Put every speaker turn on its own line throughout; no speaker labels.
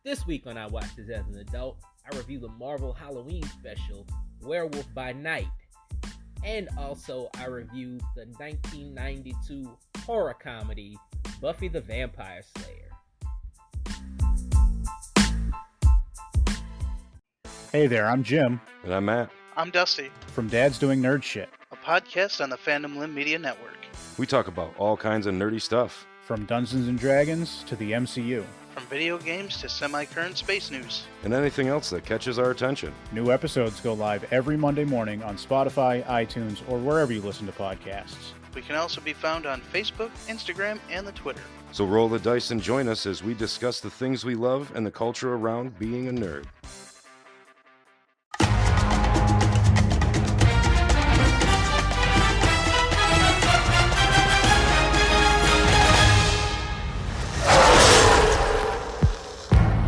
This week on I Watched This as an Adult, I review the Marvel Halloween Special Werewolf by Night. And also I review the 1992 horror comedy Buffy the Vampire Slayer.
Hey there, I'm Jim.
And I'm Matt.
I'm Dusty.
From Dad's Doing Nerd Shit.
A podcast on the Fandom Limb Media Network.
We talk about all kinds of nerdy stuff.
From Dungeons and Dragons to the MCU.
From video games to semi-current space news.
And anything else that catches our attention.
New episodes go live every Monday morning on Spotify, iTunes, or wherever you listen to podcasts.
We can also be found on Facebook, Instagram, and the Twitter.
So roll the dice and join us as we discuss the things we love and the culture around being a nerd.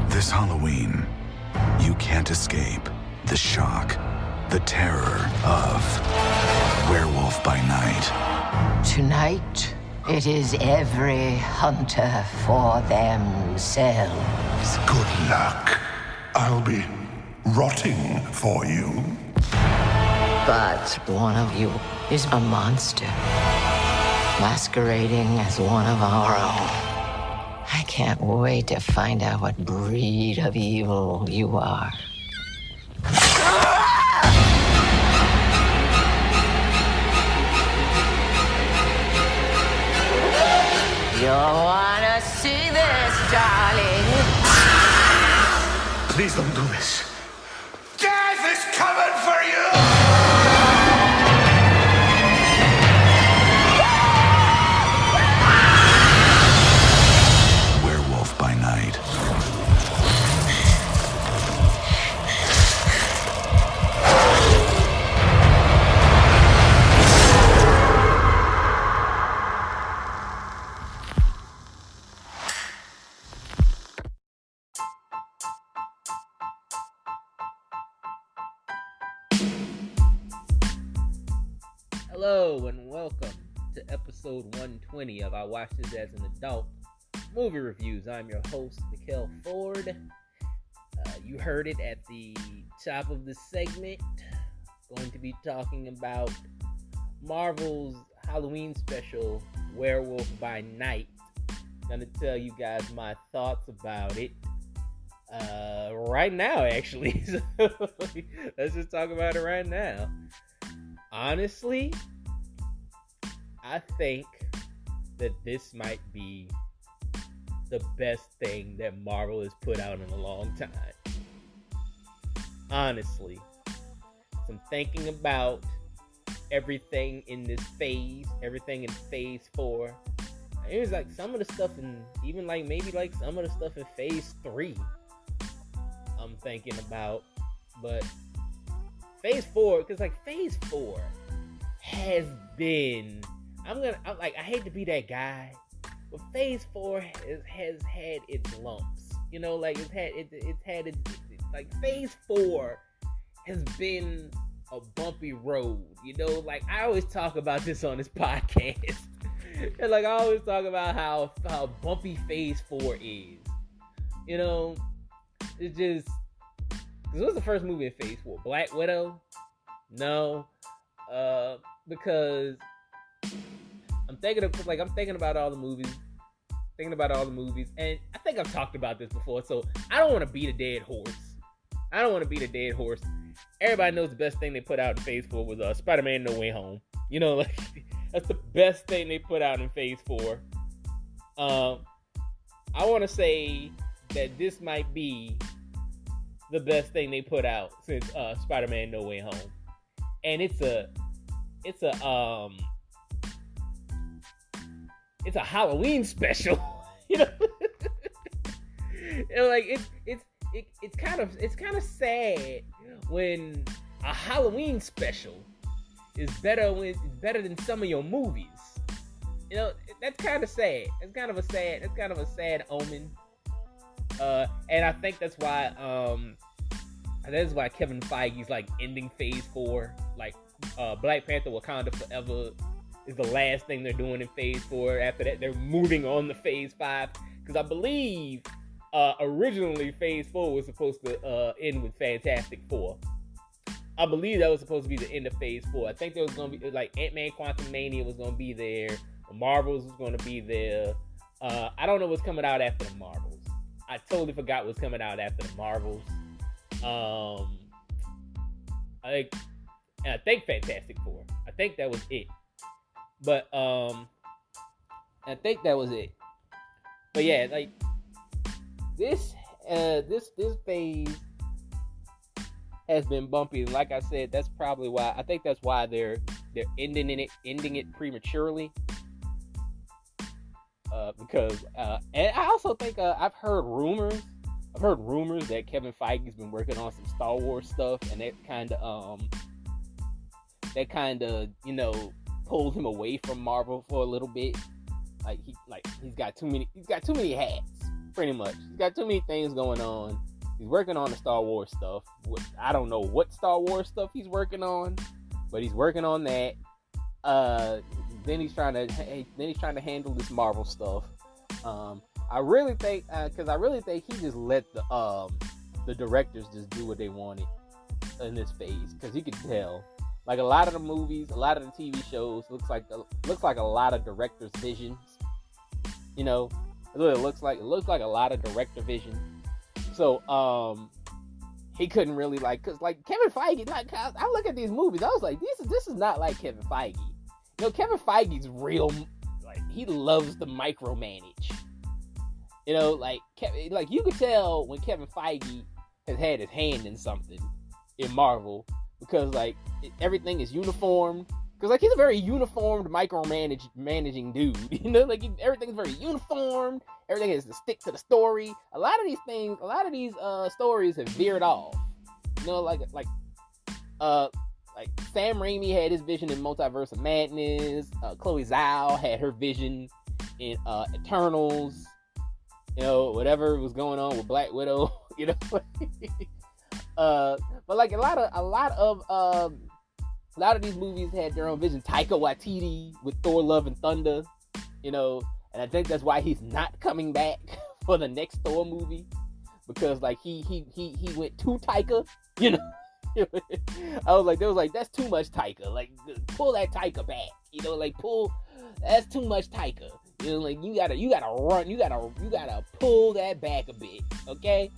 This Halloween, you can't escape the shock, the terror of Werewolf by Night.
Tonight, it is every hunter for themselves.
Good luck. I'll be rotting for you.
But one of you is a monster, masquerading as one of our own. I can't wait to find out what breed of evil you are. You'll wanna see this, darling.
Please don't do this. Death is coming for you!
Werewolf by Night.
Hello and welcome to episode 120 of I Watched This as an Adult Movie Reviews. I'm your host, Mikkel Ford. You heard it at the top of the segment. Going to be talking about Marvel's Halloween Special Werewolf by Night. Gonna tell you guys my thoughts about it right now, actually. So let's just talk about it right now. Honestly, I think that this might be the best thing that Marvel has put out in a long time. Honestly. So I'm thinking about everything in this phase, everything in phase 4. It was like some of the stuff in, even like maybe like some of the stuff in phase 3 I'm thinking about. But phase 4, because like phase 4 has been, I hate to be that guy, but phase 4 has had its lumps, you know, like it's had its like phase 4 has been a bumpy road, you know, like I always talk about this on this podcast, and like I always talk about how bumpy phase 4 is, you know, it's just, because what's the first movie in phase 4? Black Widow? No, because I'm thinking about all the movies, and I think I've talked about this before, so I don't want to beat a dead horse. Everybody knows the best thing they put out in phase 4 was Spider-Man No Way Home. You know, like that's the best thing they put out in phase 4. I want to say that this might be the best thing they put out since Spider-Man No Way Home. And it's a Halloween special, you know. And like it's kind of sad when a Halloween special is better than some of your movies. You know, that's kind of sad. It's kind of a sad omen. And I think that's why Kevin Feige's like ending phase 4, like Black Panther Wakanda Forever is the last thing they're doing in phase 4. After that, they're moving on to phase 5, because I believe Originally, Phase 4 was supposed to end with Fantastic Four. I believe that was supposed to be the end of Phase 4. I think there was going to be, like, Ant-Man Quantumania was going to be there. The Marvels was going to be there. I don't know what's coming out after the Marvels. I totally forgot what's coming out after the Marvels. I think Fantastic Four. I think that was it. But, I think that was it. But yeah, like, this phase has been bumpy, and like I said, that's probably why. I think that's why they're ending it prematurely. Because and I also think I've heard rumors that Kevin Feige's been working on some Star Wars stuff, and that kind of pulled him away from Marvel for a little bit. He's got too many hats, pretty much. He's got too many things going on. He's working on the Star Wars stuff. I don't know what Star Wars stuff he's working on, but he's working on that. Then he's trying to handle this Marvel stuff. I really think he just let the directors just do what they wanted in this phase, because he could tell, like, a lot of the movies, a lot of the TV shows looks like a lot of directors' visions. It looks like a lot of director vision. So he couldn't really, like, cause like Kevin Feige, like, I look at these movies, I was like, this is not like Kevin Feige. Kevin Feige's real, like, he loves to micromanage. Like you could tell when Kevin Feige has had his hand in something in Marvel, because, like, everything is uniformed. Because, like, he's a very uniformed managing dude. Like, everything's very uniformed. Everything has to stick to the story. A lot of these stories have veered off. Like Sam Raimi had his vision in Multiverse of Madness. Chloe Zhao had her vision in Eternals. Whatever was going on with Black Widow. But, like, a lot of these movies had their own vision. Taika Waititi with Thor: Love and Thunder, and I think that's why he's not coming back for the next Thor movie, because, like, he went too Taika, I was like, they was like, that's too much Taika. Like, pull that Taika back, that's too much Taika. Like, you gotta pull that back a bit, okay?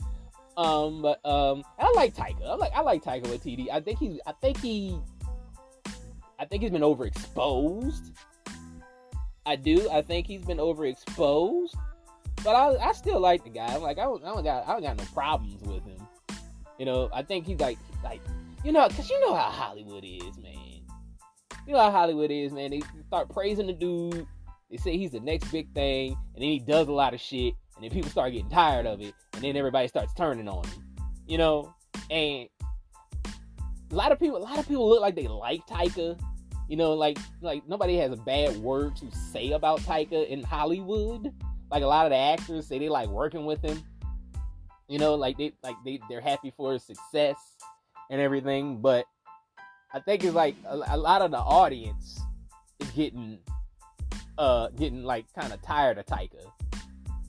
But I like Taika. I like Taika Waititi. I think he's been overexposed. I do. I think he's been overexposed. But I still like the guy. I'm like, I don't got no problems with him. I think he's like, because how Hollywood is, man. How Hollywood is, man. They start praising the dude. They say he's the next big thing, and then he does a lot of shit, and then people start getting tired of it, and then everybody starts turning on him. And a lot of people look like they like Taika. Like nobody has a bad word to say about Taika in Hollywood. Like, a lot of the actors say they like working with him. They're happy for his success and everything. But I think it's like a lot of the audience is getting like kind of tired of Taika.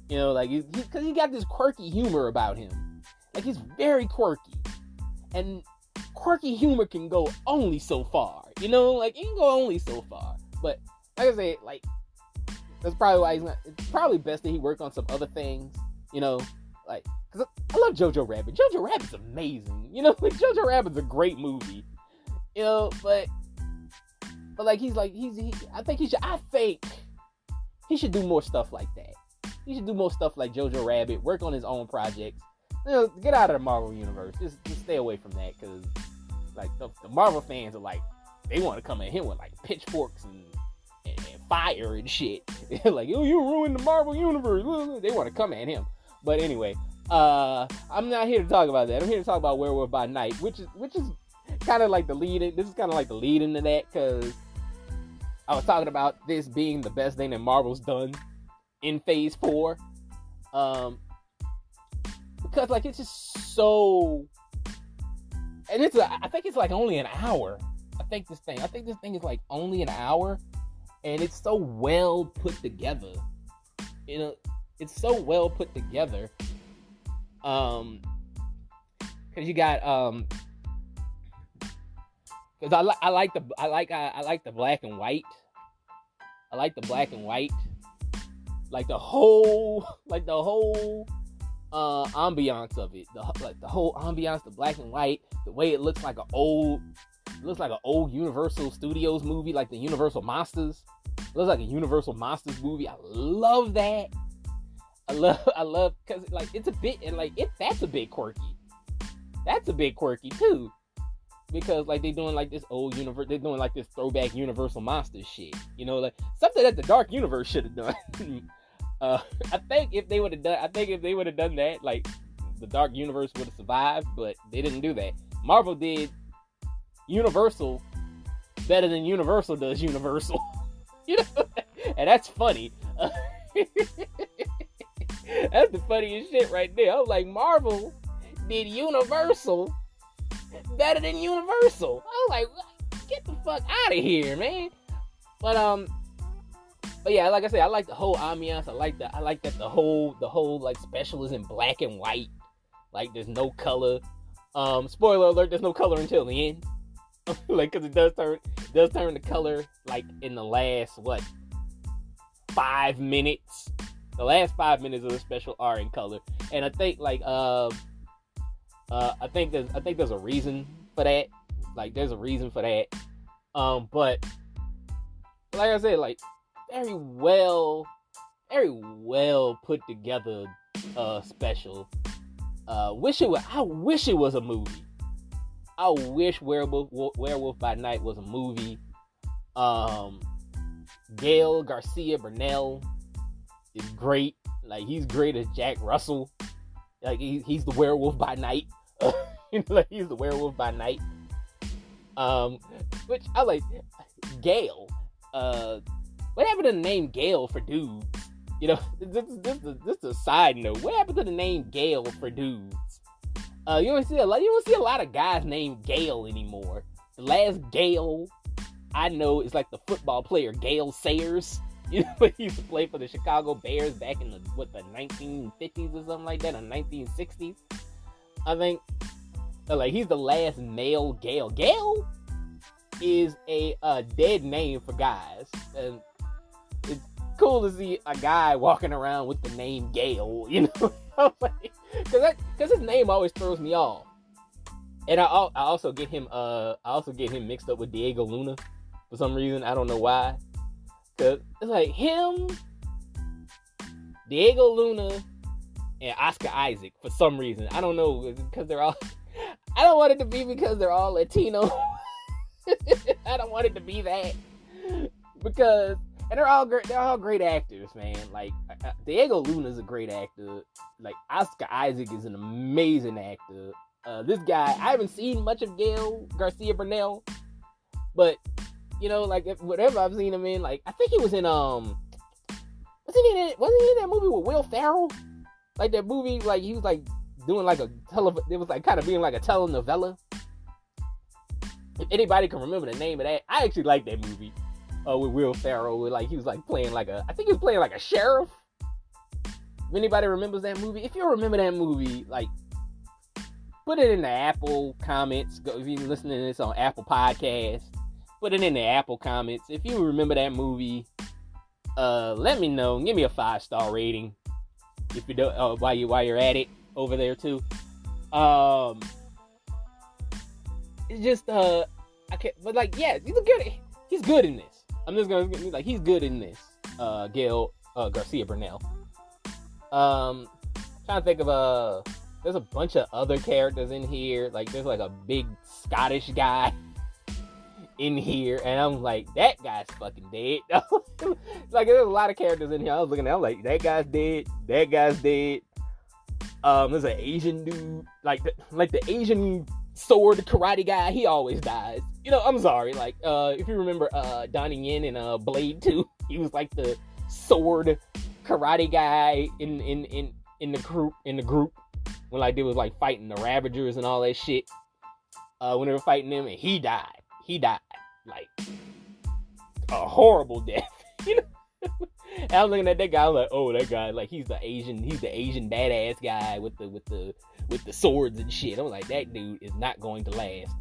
Because he got this quirky humor about him. Like, he's very quirky, and quirky humor can go only so far. Like, it can go only so far. But like I said, like, that's probably why it's probably best that he work on some other things. Like, because I love Jojo Rabbit. Jojo Rabbit's amazing. Like, Jojo Rabbit's a great movie. But like, I think he should do more stuff like that. He should do more stuff like Jojo Rabbit, work on his own projects. Get out of the Marvel universe. Just stay away from that, because, like, the Marvel fans are like, they want to come at him with, like, pitchforks and fire and shit. Like, oh, you ruined the Marvel universe. They want to come at him. But anyway, I'm not here to talk about that. I'm here to talk about Werewolf by Night, which is kind of like the lead. This is kind of like the lead into that, because I was talking about this being the best thing that Marvel's done in Phase 4. Because, like, it's just so, and I think it's like only an hour. I think this thing is like only an hour, and it's so well put together. It's so well put together Because you got because I like the black and white. I like the black and white. Like the whole ambiance of it. The whole ambiance, the black and white, the way it looks like an old Universal Studios movie, like the Universal Monsters. It looks like a Universal Monsters movie. I love that. I love because like it's a bit, and like that's a bit quirky. That's a bit quirky too, because like they're doing like this old universe. They're doing like this throwback Universal Monsters shit. You know, like something that the Dark Universe should have done. I think if they would have done that, like the Dark Universe would have survived, but they didn't do that. Marvel did Universal better than Universal does Universal. You know, and that's funny. That's the funniest shit right there. I was like, Marvel did Universal better than Universal. I was like, get the fuck out of here, man. But yeah, like I said, I like the whole ambiance. I like that the whole like special is in black and white. Like there's no color. Spoiler alert, there's no color until the end. Like, cause it does turn the color like in the last 5 minutes. The last 5 minutes of the special are in color, and I think like I think there's a reason for that. Like there's a reason for that. But like I said, like very well put together special. I wish it was a movie. I wish Werewolf by Night was a movie. Gael Garcia Bernal is great. Like he's great as Jack Russell. Like he's the Werewolf by Night. Like he's the Werewolf by Night. Which I like. Gael. What happened to the name Gael for dudes? You know, this is a side note. What happened to the name Gael for dudes? You don't see a lot of guys named Gael anymore. The last Gael I know is like the football player Gale Sayers. You know, he used to play for the Chicago Bears back in the 1950s or something like that, or 1960s. I think, like, he's the last male Gale. Gale is a dead name for guys, and it's cool to see a guy walking around with the name Gale. You know, because his name always throws me off, and I also get him mixed up with Diego Luna for some reason. I don't know why. Cause it's like him, Diego Luna, and Oscar Isaac for some reason. I don't know, because they're all. I don't want it to be because they're all Latino. I don't want it to be that, because they're all great. They're all great actors, man. Like Diego Luna's a great actor. Like Oscar Isaac is an amazing actor. This guy, I haven't seen much of Gael Garcia Bernal, but. You know, like whatever I've seen him in, like I think he was in wasn't he in that movie with Will Ferrell? Like that movie, like he was like doing like it was like kind of being like a telenovela. If anybody can remember the name of that, I actually like that movie with Will Ferrell. Where, like he was like playing like I think he was playing like a sheriff. If anybody remembers that movie, if you remember that movie, like put it in the Apple comments. If you're listening to this on Apple Podcasts. Put it in the Apple comments. If you remember that movie, let me know. Give me a 5-star rating. If you don't, while you're at it over there too. It's just I can't. But like, yeah, he's good in this. I'm just gonna be like, he's good in this. Gael Garcia Bernal. Trying to think of there's a bunch of other characters in here. Like there's like a big Scottish guy in here, and I'm like, that guy's fucking dead. Like there's a lot of characters in here. I was looking at, I'm like, that guy's dead. There's an Asian dude, like the Asian sword karate guy. He always dies. You know, I'm sorry. Like if you remember Donnie Yen in Blade 2, he was like the sword karate guy in the group when like they was like fighting the Ravagers and all that shit. When they were fighting them, and he died like a horrible death, you know. I was looking at that guy. I was like, oh, that guy, like he's the Asian badass guy with the swords and shit. I was like, that dude is not going to last.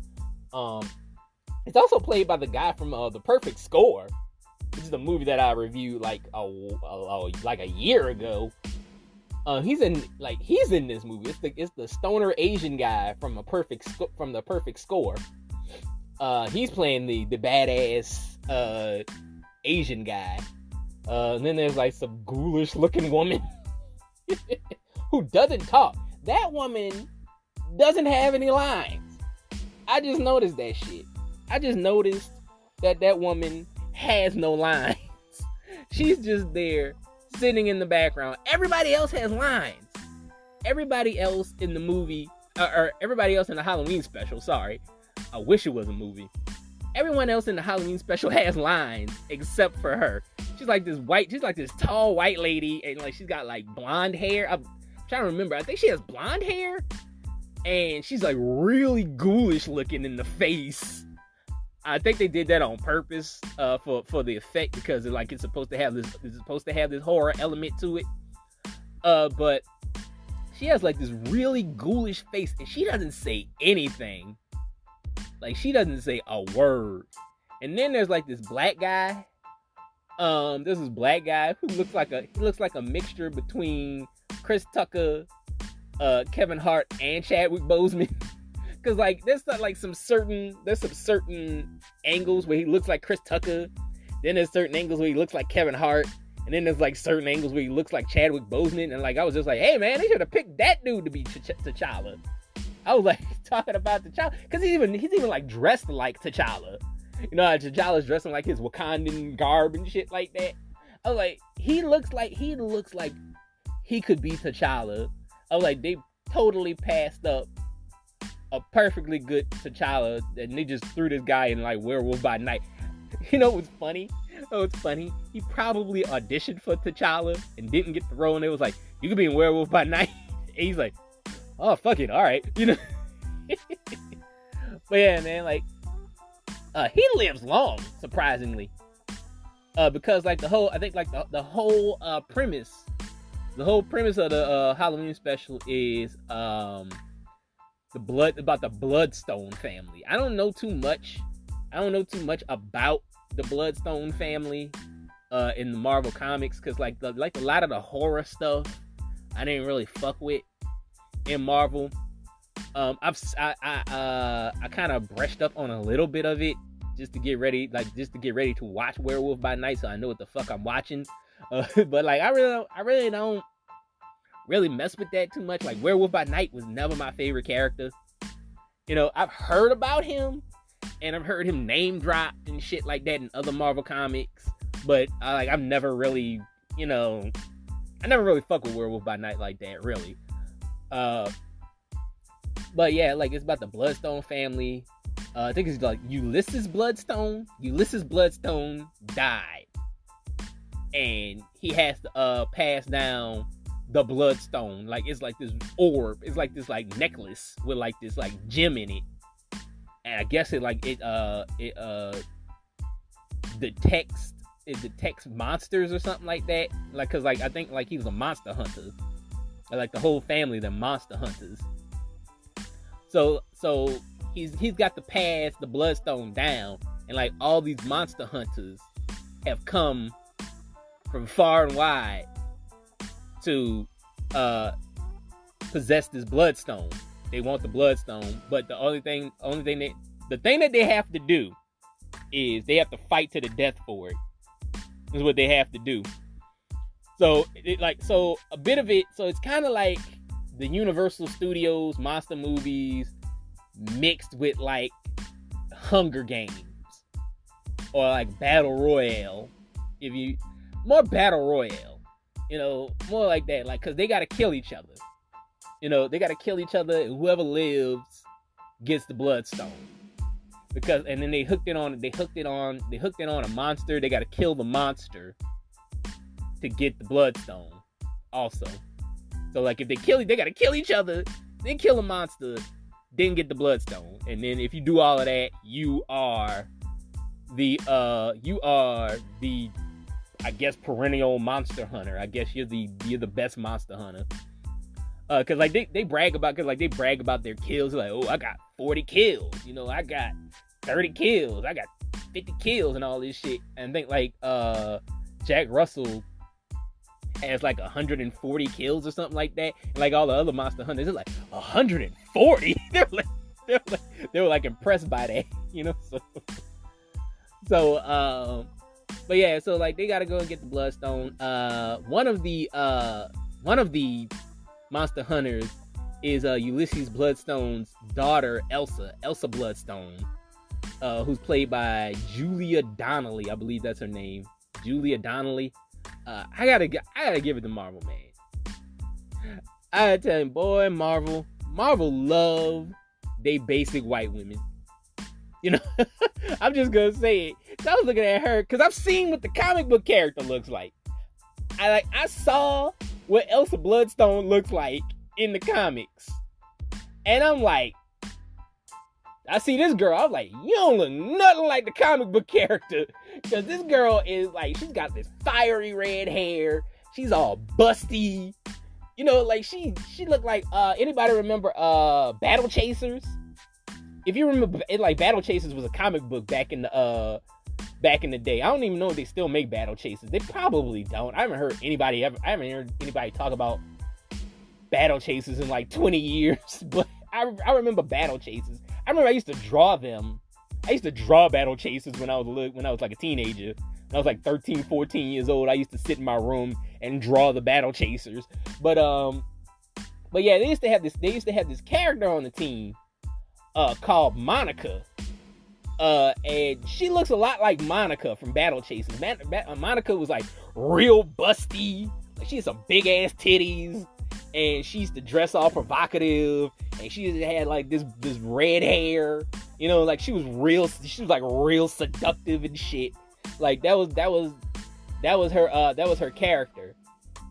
It's also played by the guy from The Perfect Score, which is a movie that I reviewed like a year ago. He's in this movie. It's the stoner Asian guy from The Perfect Score. He's playing the badass Asian guy. And then there's like some ghoulish looking woman who doesn't talk. That woman doesn't have any lines. I just noticed that shit. I just noticed that woman has no lines. She's just there sitting in the background. Everybody else has lines. Everybody else in the movie, or everybody else in the Halloween special, sorry. I wish it was a movie. Everyone else in the Halloween special has lines except for her. She's like this tall white lady, and like she's got like blonde hair. I'm trying to remember. I think she has blonde hair, and she's like really ghoulish looking in the face. I think they did that on purpose for the effect, because it's supposed to have this horror element to it. But she has like this really ghoulish face, and she doesn't say anything. Like, she doesn't say a word. And then there's like this black guy. There's this black guy who looks like a mixture between Chris Tucker, Kevin Hart, and Chadwick Boseman. Cause like there's some certain angles where he looks like Chris Tucker. Then there's certain angles where he looks like Kevin Hart. And then there's like certain angles where he looks like Chadwick Boseman. And like I was just like, hey man, they should have picked that dude to be T'Challa. I was like talking about T'Challa, cause he's even like dressed like T'Challa. You know how T'Challa's dressing like his Wakandan garb and shit like that. I was like, he looks like he could be T'Challa. I was like, they totally passed up a perfectly good T'Challa, and they just threw this guy in like Werewolf by Night. You know what's funny? He probably auditioned for T'Challa and didn't get the role, and it was like, you could be in Werewolf by Night. And he's like, oh fuck it, all right, you know. But yeah, man, like he lives long, surprisingly, because like the whole premise of the Halloween special is about the Bloodstone family. I don't know too much about the Bloodstone family in the Marvel comics, because like a lot of the horror stuff I didn't really fuck with in Marvel. I kind of brushed up on a little bit of it just to get ready to watch Werewolf by Night, so I know what the fuck I'm watching. But like I really don't really mess with that too much. Like, Werewolf by Night was never my favorite character. You know, I've heard about him, and I've heard him name dropped and shit like that in other Marvel comics, but I've never really, you know, I never really fuck with Werewolf by Night like that, really. But yeah, like, it's about the Bloodstone family. I think it's like Ulysses Bloodstone. Ulysses Bloodstone died, and he has to pass down the Bloodstone. Like, it's like this orb. It's like this like necklace with like this like gem in it, and I guess it detects monsters or something like that. Like, cause like I think like he was a monster hunter. Like, the whole family, they're monster hunters. So he's got to pass the Bloodstone down, and like all these monster hunters have come from far and wide to possess this Bloodstone. They want the Bloodstone, but the thing that they have to do is they have to fight to the death for it. Is what they have to do. So a bit of it. So it's kind of like the Universal Studios monster movies mixed with like Hunger Games or like Battle Royale. More Battle Royale, you know, more like that. Like, cause they gotta kill each other. You know, they gotta kill each other, and whoever lives gets the Bloodstone. And then they hooked it on a monster. They gotta kill the monster to get the Bloodstone also. So like, if they gotta kill each other, then kill a monster, then get the Bloodstone. And then if you do all of that, you are the I guess, perennial monster hunter. I guess you're the best monster hunter. Cause like they brag about their kills. Like, oh, I got 40 kills. You know, I got 30 kills. I got 50 kills and all this shit. And I think like Jack Russell has like 140 kills or something like that. And like all the other monster hunters, they're like 140. They were like impressed by that, you know. So but yeah, so like they gotta go and get the Bloodstone. One of the monster hunters is Ulysses Bloodstone's daughter, Elsa Bloodstone, who's played by Julia Donnelly. I believe that's her name, Julia Donnelly. I gotta give it to Marvel, man. I tell you, boy, Marvel love they basic white women. You know, I'm just gonna say it. So I was looking at her because I've seen what the comic book character looks like. I saw what Elsa Bloodstone looks like in the comics, and I'm like, I see this girl. I'm like, you don't look nothing like the comic book character, because this girl is like, she's got this fiery red hair. She's all busty. You know, like she looked like anybody remember Battle Chasers? If you remember, like Battle Chasers was a comic book back in the day. I don't even know if they still make Battle Chasers. They probably don't. I haven't heard anybody talk about Battle Chasers in like 20 years. But I remember Battle Chasers. I remember I used to draw them. I used to draw Battle Chasers when I was like a teenager. When I was like 13, 14 years old, I used to sit in my room and draw the Battle Chasers. But yeah, they used to have this character on the team called Monica. And she looks a lot like Monica from Battle Chasers. Monica was like real busty. Like she had some big ass titties, and she used to dress all provocative, and she had like this red hair. You know, like she was like real seductive and shit. Like that was her character.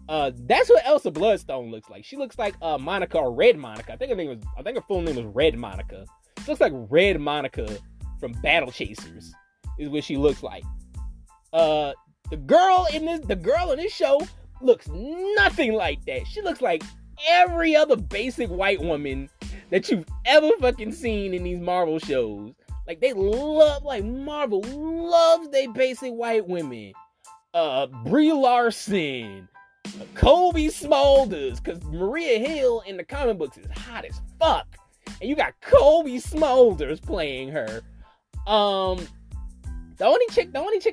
That's what Elsa Bloodstone looks like. She looks like Monica, or Red Monica. I think her full name was Red Monica. She looks like Red Monica from Battle Chasers is what she looks like. The girl in this show looks nothing like that. She looks like every other basic white woman that you've ever fucking seen in these Marvel shows. Like Marvel loves they basic white women. Brie Larson, Kobe Smulders, because Maria Hill in the comic books is hot as fuck, and you got Kobe Smulders playing her. The only chick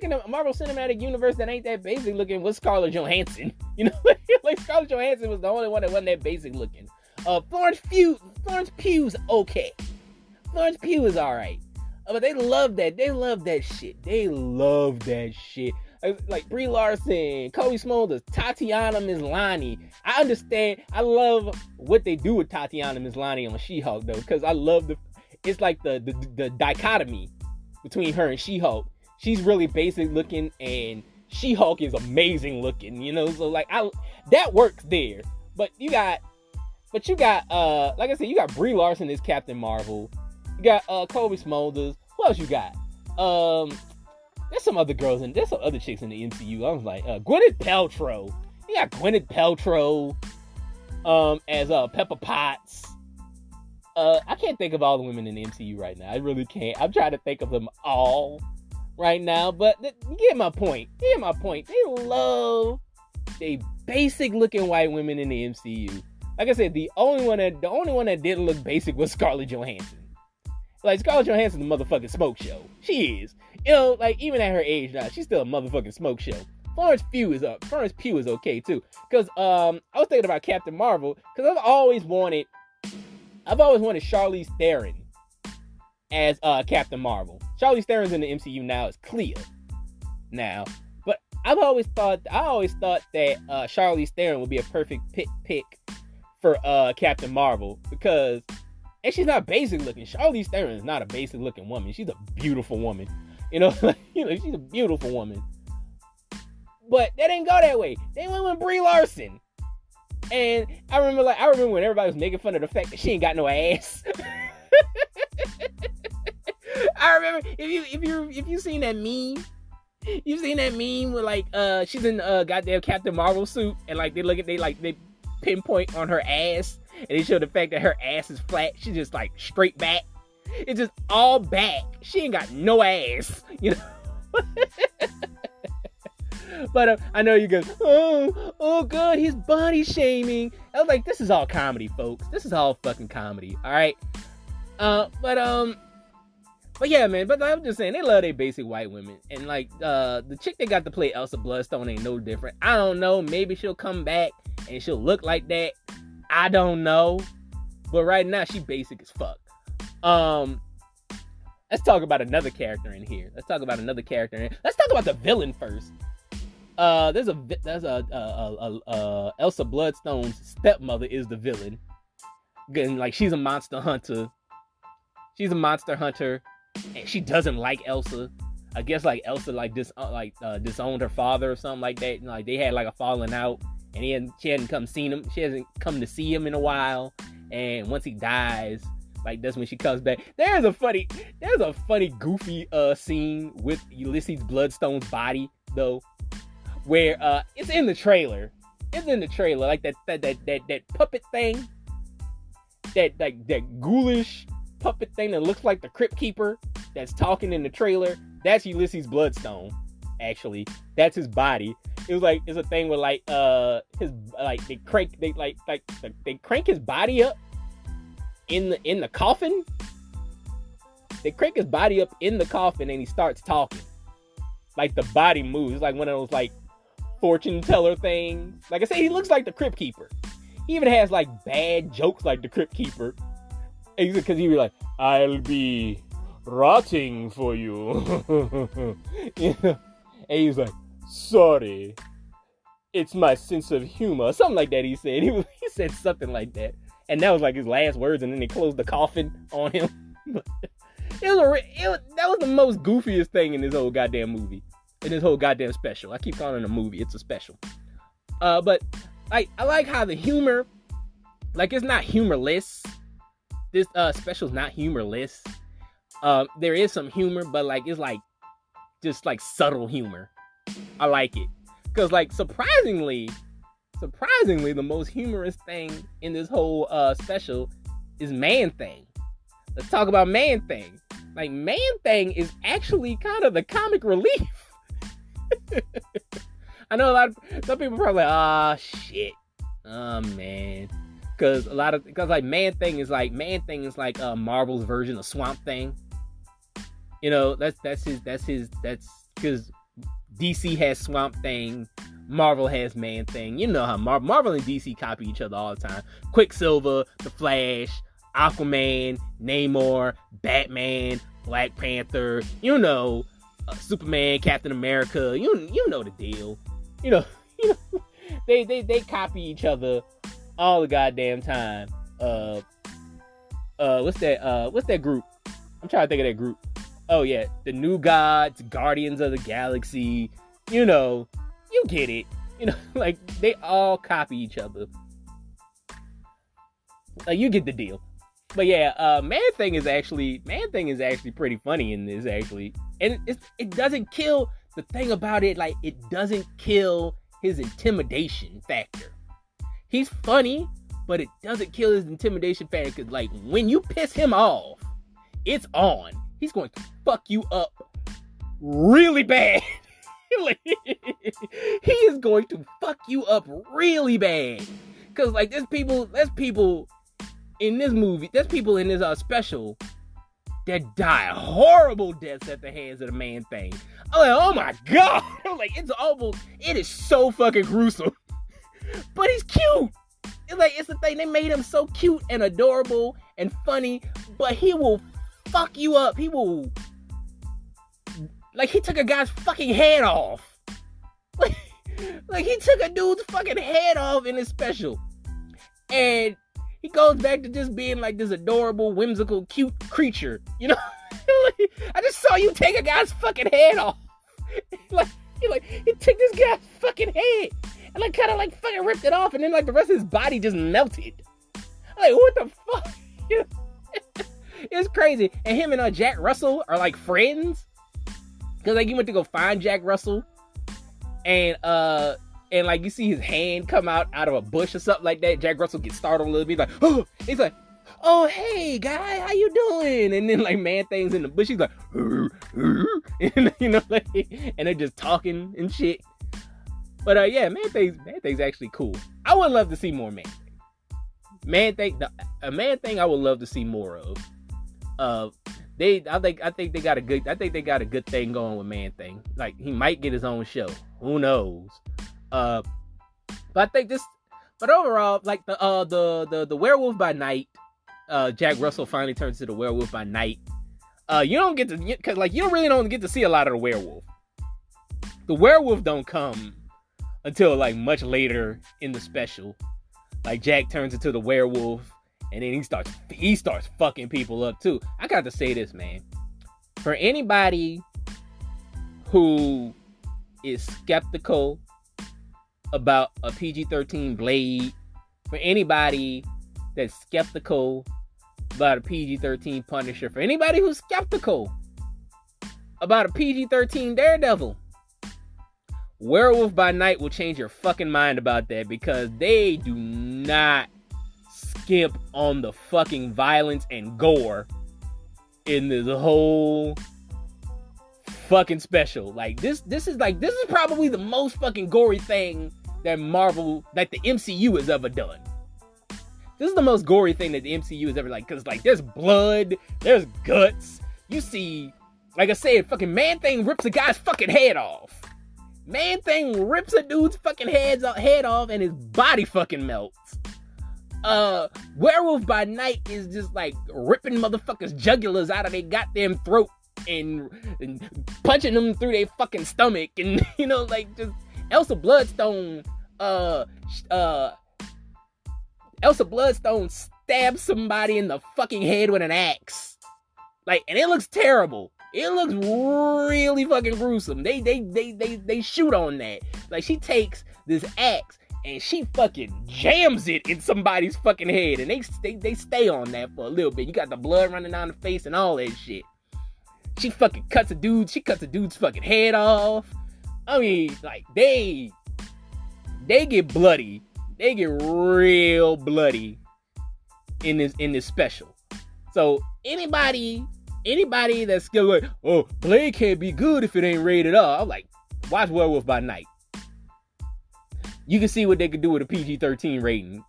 in the Marvel Cinematic Universe that ain't that basic looking was Scarlett Johansson. You know, like Scarlett Johansson was the only one that wasn't that basic looking. Florence Pugh's okay. Florence Pugh is alright. But they love that. They love that shit. They love that shit. Like Brie Larson, Kobe Smulders, Tatiana Maslany. I understand. I love what they do with Tatiana Maslany on She-Hulk though, because I love it's like the dichotomy between her and She-Hulk. She's really basic looking, and She-Hulk is amazing looking. You know, so like that works there. But you got like I said, you got Brie Larson as Captain Marvel. You got Kobe Smulders. Who else you got? There's some other chicks in the MCU. I was like, Gwyneth Paltrow. You got Gwyneth Paltrow as Pepper Potts. I can't think of all the women in the MCU right now. I really can't. I'm trying to think of them all right now, but you get my point. They love they basic looking white women in the MCU. Like I said, the only one that didn't look basic was Scarlett Johansson. Like, Scarlett Johansson's a motherfucking smoke show. She is. You know, like, even at her age now, she's still a motherfucking smoke show. Florence Pugh is okay, too. Because, I was thinking about Captain Marvel, because I've always wanted Charlize Theron as, Captain Marvel. Charlize Theron's in the MCU now as Clea. Now. But I always thought that, Charlize Theron would be a perfect pick for, Captain Marvel, because... And she's not basic looking. Charlize Theron is not a basic looking woman. She's a beautiful woman. You know, she's a beautiful woman. But that didn't go that way. They went with Brie Larson. And I remember when everybody was making fun of the fact that she ain't got no ass. I remember if you seen that meme You seen that meme where like she's in goddamn Captain Marvel suit and like they pinpoint on her ass and they show the fact that her ass is flat. She's just like straight back. It's just all back. She ain't got no ass, you know. But I know you guys, oh god, he's body shaming. I was like, this is all comedy, folks. This is all fucking comedy. All right. But yeah, man. But I'm just saying, they love their basic white women, and like the chick they got to play Elsa Bloodstone ain't no different. I don't know. Maybe she'll come back and she'll look like that. I don't know. But right now, she basic as fuck. Let's talk about another character in here. Let's talk about the villain first. There's Elsa Bloodstone's stepmother is the villain. And like she's a monster hunter. And she doesn't like Elsa. I guess like Elsa disowned her father or something like that. And, like they had like a falling out, and she hasn't come to see him in a while. And once he dies, like that's when she comes back. There's a funny goofy scene with Ulysses Bloodstone's body though, where it's in the trailer. Like that puppet thing, that ghoulish puppet thing that looks like the Crypt Keeper that's talking in the trailer. That's Ulysses Bloodstone. Actually, that's his body. It's a thing where like his like they crank his body up in the coffin. They crank his body up in the coffin and he starts talking. Like the body moves. It's like one of those like fortune teller things. Like I say, he looks like the Crypt Keeper. He even has like bad jokes like the Crypt Keeper. Because he'd be like, I'll be rotting for you. You know? And he's like, sorry, it's my sense of humor. Something like that he said. He said something like that. And that was like his last words, and then they closed the coffin on him. That was the most goofiest thing in this whole goddamn movie. In this whole goddamn special. I keep calling it a movie. It's a special. But I like how the humor, like it's not humorless. This special's not humorless. There is some humor, but like it's like just like subtle humor. I like it. Cause like surprisingly, the most humorous thing in this whole special is Man Thing. Let's talk about Man Thing. Like Man Thing is actually kind of the comic relief. I know some people are probably like, shit. Oh man. Cause like Man Thing is like Marvel's version of Swamp Thing. You know, that's because DC has Swamp Thing, Marvel has Man Thing. You know how Marvel and DC copy each other all the time. Quicksilver, The Flash, Aquaman, Namor, Batman, Black Panther, you know, Superman, Captain America, you know the deal. You know, they copy each other all the goddamn time. What's that group? I'm trying to think of that group. Oh yeah, the New Gods, Guardians of the Galaxy. You know, you get it. You know, like they all copy each other. Like you get the deal. But yeah, Man Thing is actually pretty funny in this actually, and it doesn't kill. The thing about it, like it doesn't kill his intimidation factor. He's funny, but it doesn't kill his intimidation factor. Because like when you piss him off, it's on. He's going to fuck you up really bad. Like, he is going to fuck you up really bad. Because like there's people in this movie, there's people in this special that die horrible deaths at the hands of the Man Thing. I'm like, oh my god. I'm like, it is so fucking gruesome. But he's cute. It's the thing, they made him so cute and adorable and funny, but he will fuck you up. He will, like, he took a guy's fucking head off. Like he took a dude's fucking head off in his special. And he goes back to just being like this adorable, whimsical, cute creature. You know? Like, I just saw you take a guy's fucking head off. He took this guy's fucking head and like kind of like fucking ripped it off, and then like the rest of his body just melted. Like, what the fuck? It's crazy. And him and Jack Russell are like friends. Cause like he went to go find Jack Russell, and like you see his hand come out of a bush or something like that. Jack Russell gets startled a little bit, like, oh, he's like, oh, hey guy, how you doing? And then like Man-Thing's in the bush, he's like, and you know, like, and they're just talking and shit. But yeah, Man-Thing's actually cool. I would love to see more Man-Thing. A Man-Thing I would love to see more of. I think they got a good thing going with Man-Thing. Like he might get his own show. Who knows? But I think but overall, like the Werewolf by Night, Jack Russell finally turns into the Werewolf by Night. You don't get to, cause like you really don't get to see a lot of the werewolf. The werewolf don't come until like much later in the special. Like Jack turns into the werewolf, and then he starts fucking people up too. I got to say this, man. For anybody who is skeptical about a PG-13 Blade, for anybody that's skeptical about a PG-13 Punisher, for anybody who's skeptical about a PG-13 Daredevil, Werewolf by Night will change your fucking mind about that, because they do not skimp on the fucking violence and gore in this whole fucking special. Like this is probably the most fucking gory thing that the MCU has ever done. This is the most gory thing that the MCU has ever, like, cause like there's blood, there's guts. You see, like I said, fucking Man-Thing rips a guy's fucking head off. Man-Thing rips a dude's fucking head off, and his body fucking melts. Werewolf by Night is just like ripping motherfuckers' jugulars out of their goddamn throat and punching them through their fucking stomach, and you know, like just Elsa Bloodstone stabs somebody in the fucking head with an axe. Like, and it looks terrible. It looks really fucking gruesome. They shoot on that. Like, she takes this axe and she fucking jams it in somebody's fucking head, and they stay on that for a little bit. You got the blood running down the face and all that shit. She fucking cuts a dude's fucking head off. I mean, like, they get bloody. They get real bloody in this special. So anybody that's still like, oh, Blade can't be good if it ain't rated R, I'm like, watch Werewolf by Night. You can see what they can do with a PG-13 rating.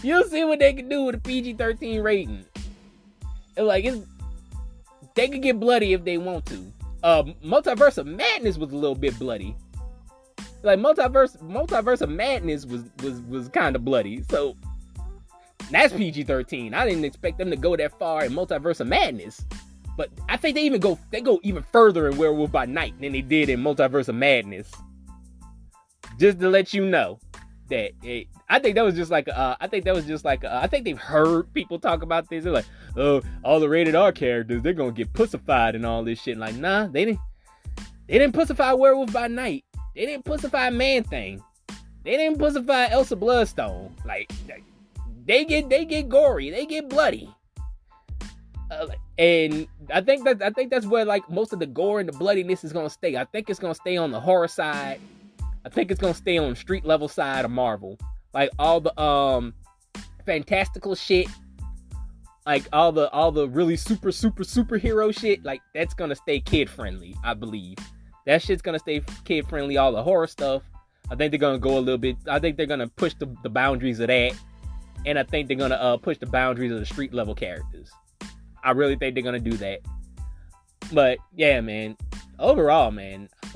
You'll see what they can do with a PG-13 rating. And like, they can get bloody if they want to. Multiverse of Madness was a little bit bloody. Like, Multiverse of Madness was kind of bloody. So that's PG-13. I didn't expect them to go that far in Multiverse of Madness. But I think they go even further in Werewolf by Night than they did in Multiverse of Madness. Just to let you know that I think they've heard people talk about this. They're like, oh, all the rated R characters, they're gonna get pussified and all this shit. Like, nah, they didn't pussify Werewolf by Night. They didn't pussify Man-Thing. They didn't pussify Elsa Bloodstone. Like, they get gory. They get bloody. And I think that's where like most of the gore and the bloodiness is gonna stay. I think it's gonna stay on the horror side. I think it's gonna stay on the street level side of Marvel. Like all the fantastical shit, like all the really superhero shit, like that's gonna stay kid friendly, I believe. That shit's gonna stay kid friendly. All the horror stuff, I think they're gonna go a little bit. I think they're gonna push the boundaries of that, and I think they're gonna push the boundaries of the street level characters. I really think they're gonna do that. But yeah, man. Overall, man, I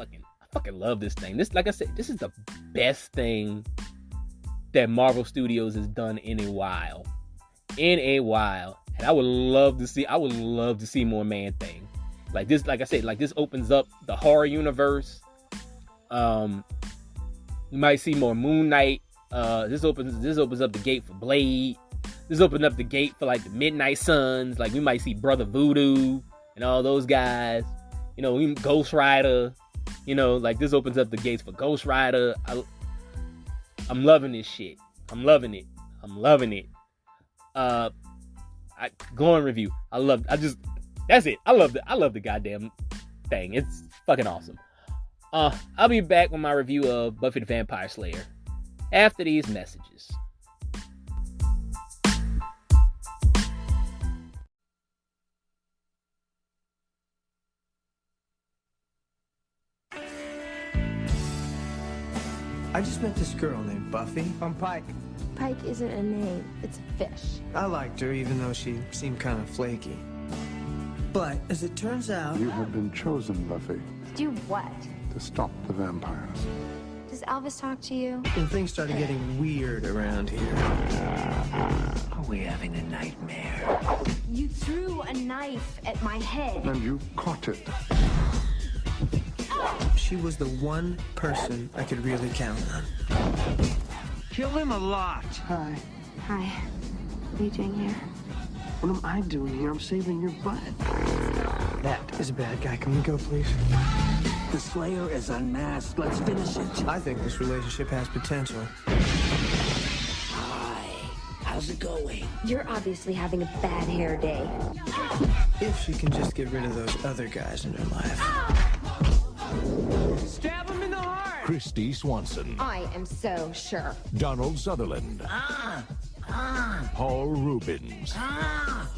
fucking love this thing. This, like I said, this is the best thing that Marvel Studios has done in a while. And I would love to see more Man-Thing. Like this, like I said, like this opens up the horror universe. You might see more Moon Knight. This opens up the gate for Blade. This opens up the gate for like the Midnight Suns. Like we might see Brother Voodoo and all those guys. You know, Ghost Rider. You know, like this opens up the gates for Ghost Rider. I'm loving this shit. I'm loving it. Glowing review. That's it. I love the thing. It's fucking awesome. I'll be back with my review of Buffy the Vampire Slayer after these messages.
I just met this girl named Buffy.
I'm Pike.
Pike isn't a name, it's a fish.
I liked her even though she seemed kind of flaky. But as it turns out...
You have been chosen, Buffy.
To do what?
To stop the vampires.
Does Elvis talk to you?
And things started getting weird around here.
Are we having a nightmare?
You threw a knife at my head.
And you caught it.
She was the one person I could really count on.
Kill him a lot.
Hi.
Hi. What are you doing here?
What am I doing here? I'm saving your butt. That is a bad guy. Can we go, please?
The Slayer is unmasked. Let's finish it.
I think this relationship has potential.
Hi. How's it going?
You're obviously having a bad hair day.
If she can just get rid of those other guys in her life.
Stab him in the heart.
Christy Swanson.
I am so sure.
Donald Sutherland. Paul Rubens.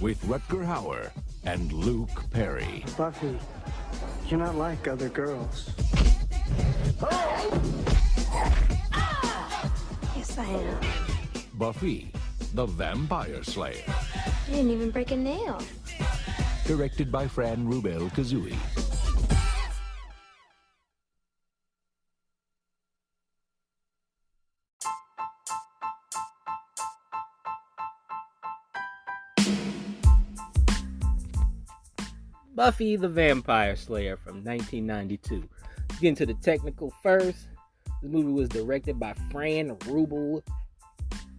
With Rutger Hauer and Luke Perry.
Buffy, you're not like other girls.
Yes, I am.
Buffy, the Vampire Slayer.
I didn't even break a nail.
Directed by Fran Rubel Kazooie.
Buffy the Vampire Slayer from 1992. Let's get into the technical first. This movie was directed by Fran Rubel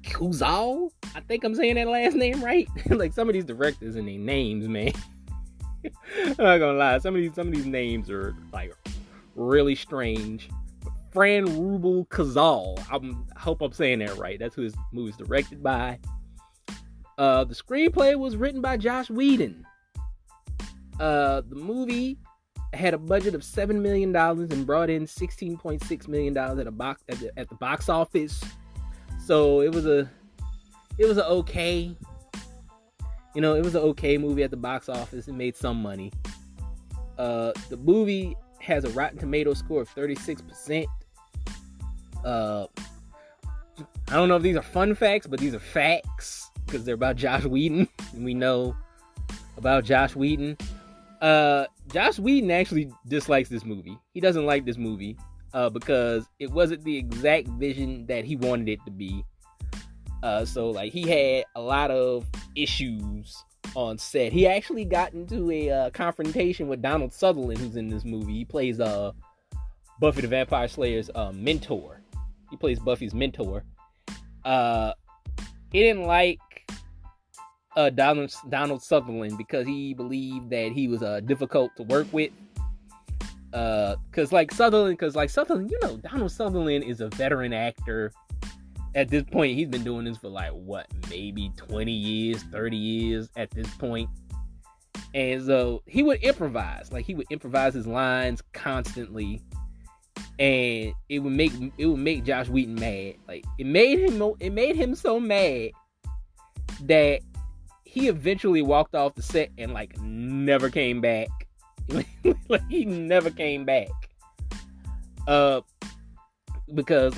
Kazooie. I think I'm saying that last name right. Like some of these directors and their names, man. I'm not gonna lie. Some of these names are like really strange. Fran Rubel Kazooie. I hope I'm saying that right. That's who this movie's directed by. The screenplay was written by Joss Whedon. The movie had a budget of $7 million and brought in $16.6 million at the box office. So it was a okay, it was an okay movie at the box office. It made some money. The movie has a Rotten Tomatoes score of 36%. I don't know if these are fun facts, but these are facts because they're about Joss Whedon, and we know about Joss Whedon. Joss Whedon actually dislikes this movie. He doesn't like this movie because it wasn't the exact vision that he wanted it to be. So like he had a lot of issues on set. He actually got into a confrontation with Donald Sutherland, who's in this movie. He plays Buffy the Vampire Slayer's mentor. He plays Buffy's mentor. He didn't like Donald Sutherland because he believed that he was difficult to work with. Cause Sutherland, Donald Sutherland is a veteran actor. At this point, he's been doing this for maybe 20 years, 30 years at this point. And so he would improvise. He would improvise his lines constantly. And it would make Joss Whedon mad. It made him so mad that he eventually walked off the set and never came back. He never came back. Because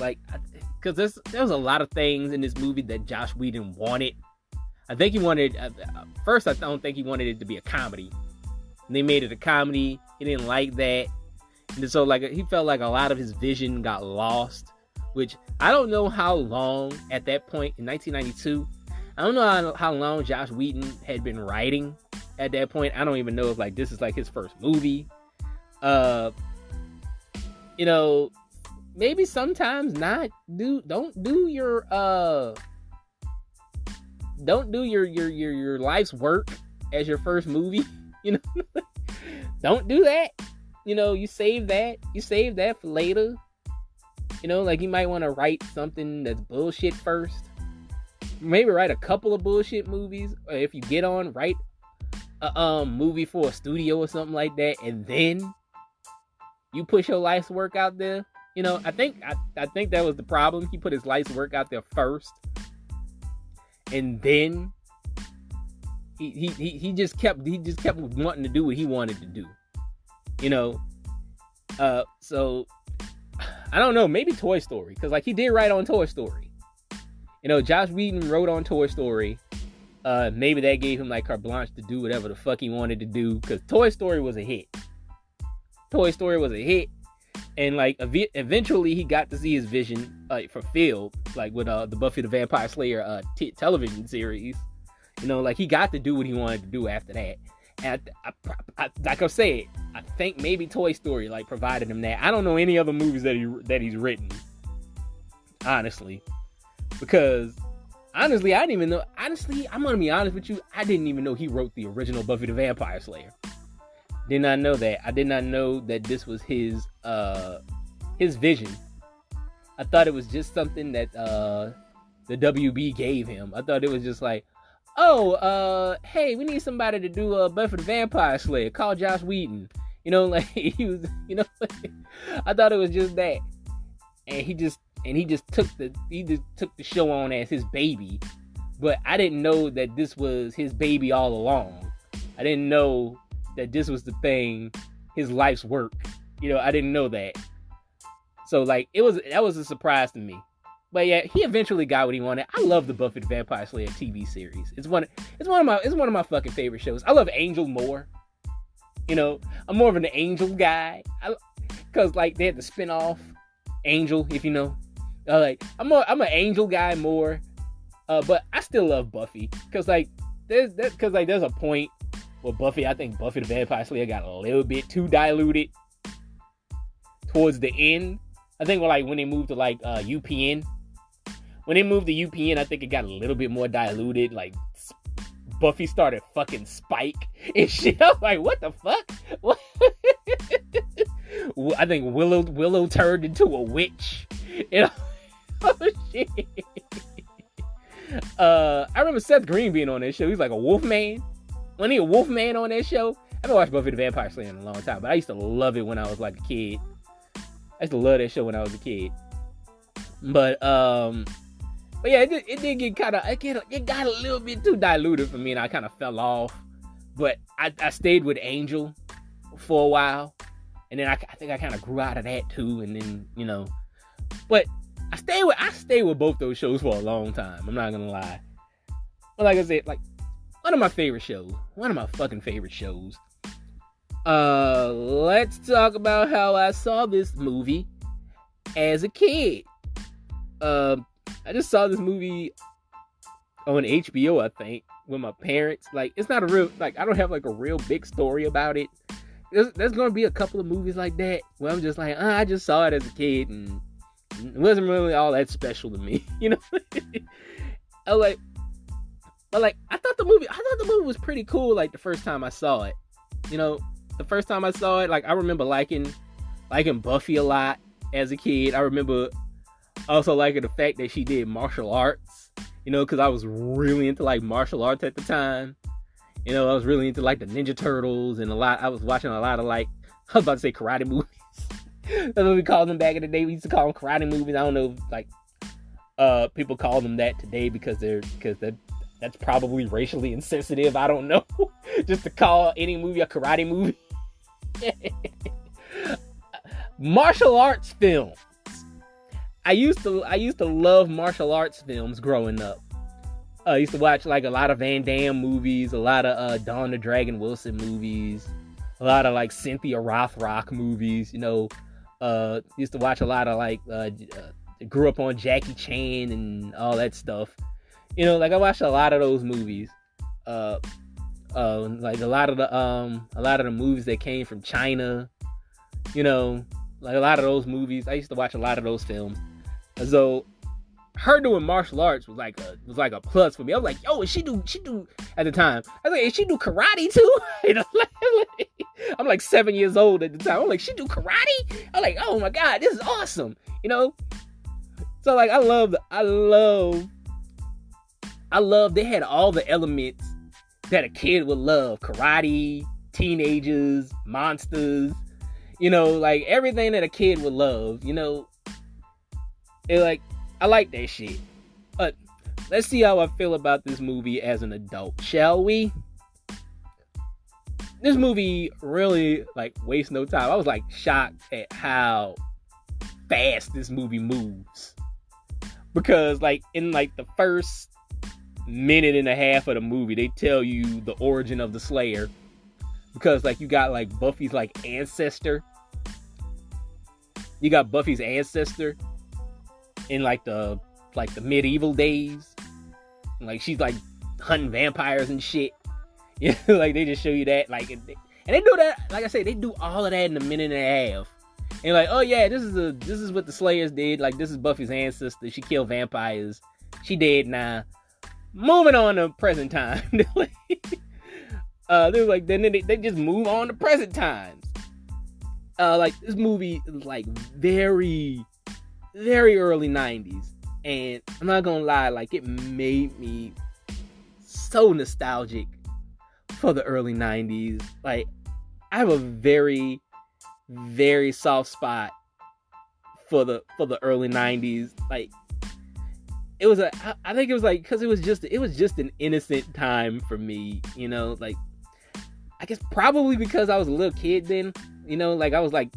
there was a lot of things in this movie that Joss Whedon wanted. I think he wanted, first I don't think he wanted it to be a comedy. And they made it a comedy. He didn't like that. And so he felt like a lot of his vision got lost, which I don't know how long at that point in 1992. I don't know how long Joss Whedon had been writing at that point. I don't even know if this is his first movie. Maybe sometimes not don't do your life's work as your first movie. Don't do that. You save that for later. You might want to write something that's bullshit first. Maybe write a couple of bullshit movies, or if you get on, write a movie for a studio or something like that, and then you push your life's work out there. You know, I think that was the problem. He put his life's work out there first, and then he just kept wanting to do what he wanted to do. You know, so I don't know. Maybe Toy Story, because like he did write on Toy Story. You know, Joss Whedon wrote on Toy Story. Maybe that gave him like carte blanche to do whatever the fuck he wanted to do, because Toy Story was a hit. Toy Story was a hit, and like eventually he got to see his vision fulfilled, like with the Buffy the Vampire Slayer television series. You know, like he got to do what he wanted to do after that. And I like I said, I think maybe Toy Story like provided him that. I don't know any other movies that he's written, honestly, because honestly I didn't even know. Honestly, I'm gonna be honest with you, I didn't even know he wrote the original Buffy the Vampire Slayer. Did not know that. I did not know that this was his vision. I thought it was just something that the WB gave him. I thought it was just like, oh, hey, we need somebody to do Buffy the Vampire Slayer. Call Joss Whedon. You know, like he was, you know, I thought it was just that. And he just took the show on as his baby. But I didn't know that this was his baby all along. I didn't know that this was the thing, his life's work. You know, I didn't know that. So like that was a surprise to me. But yeah, he eventually got what he wanted. I love the Buffy the Vampire Slayer TV series. It's one of my fucking favorite shows. I love Angel more. You know, I'm more of an Angel guy. Cause like they had the spin-off Angel, if you know. Like I'm an Angel guy more. But I still love Buffy. Cause like there's a point where I think Buffy the Vampire Slayer got a little bit too diluted towards the end. I think when they moved to like UPN. When they moved to UPN, I think it got a little bit more diluted. Like Buffy started fucking Spike and shit. I was like, what the fuck? What? I think Willow turned into a witch. You know? Oh shit. I remember Seth Green being on that show. He's like a wolf man. When he a wolf man on that show, I haven't watched Buffy the Vampire Slayer in a long time, but I used to love it when I was like a kid. I used to love that show when I was a kid. But yeah, it did get kind of, it got a little bit too diluted for me, and I kind of fell off. But I stayed with Angel for a while, and then I think I kind of grew out of that too, and then, you know, but I stayed with both those shows for a long time. I'm not gonna lie. But like I said, like one of my favorite shows, one of my fucking favorite shows. Let's talk about how I saw this movie as a kid. I just saw this movie on HBO, I think, with my parents. Like, it's not a real, like, I don't have like a real big story about it. There's gonna be a couple of movies like that where I'm just like, I just saw it as a kid and it wasn't really all that special to me, you know. I thought the movie was pretty cool. Like the first time I saw it, you know, the first time I saw it, like I remember liking Buffy a lot as a kid. I remember also liking the fact that she did martial arts, you know, because I was really into like martial arts at the time. You know, I was really into like the Ninja Turtles and I was watching a lot of like, I was about to say karate movies. That's what we called them back in the day. We used to call them karate movies. I don't know if like people call them that today because that's probably racially insensitive. I don't know. Just to call any movie a karate movie. Martial arts films. I used to love martial arts films growing up. I used to watch like a lot of Van Damme movies, a lot of Dawn the Dragon Wilson movies, a lot of like Cynthia Rothrock movies, you know. Used to watch a lot of like grew up on Jackie Chan and all that stuff. You know, like I watched a lot of those movies. Like a lot of the movies that came from China, you know, like a lot of those movies. I used to watch a lot of those films. So her doing martial arts was like a plus for me. I was like, yo, she do at the time. I was like, she do karate too? You know, I'm like 7 years old at the time. I'm like, she do karate? I'm like, oh my God, this is awesome. You know? So like I love they had all the elements that a kid would love. Karate, teenagers, monsters, You know, like everything that a kid would love, you know. I like that shit. But let's see how I feel about this movie as an adult, shall we? This movie really, like, wastes no time. I was, like, shocked at how fast this movie moves. Because, like, in, like, the first minute and a half of the movie, they tell you the origin of the Slayer. Because, like, you got, like, Buffy's, like, ancestor. You got Buffy's ancestor in, like the medieval days. Like, she's, like, hunting vampires and shit. Yeah, like, they just show you that. Like, and they do that, like I say, they do all of that in a minute and a half. And like, oh yeah, this is what the Slayers did. Like, this is Buffy's ancestor. She killed vampires. She dead now. Moving on to present time. They're like, then they just move on to present times. Like, this movie is like very, very early 90s. And I'm not gonna lie, like, it made me so nostalgic for the early 90s. Like, I have a very, very soft spot for the early 90s. Like, I think it was like, because it was just an innocent time for me, you know. Like, I guess probably because I was a little kid then, you know. Like, I was like,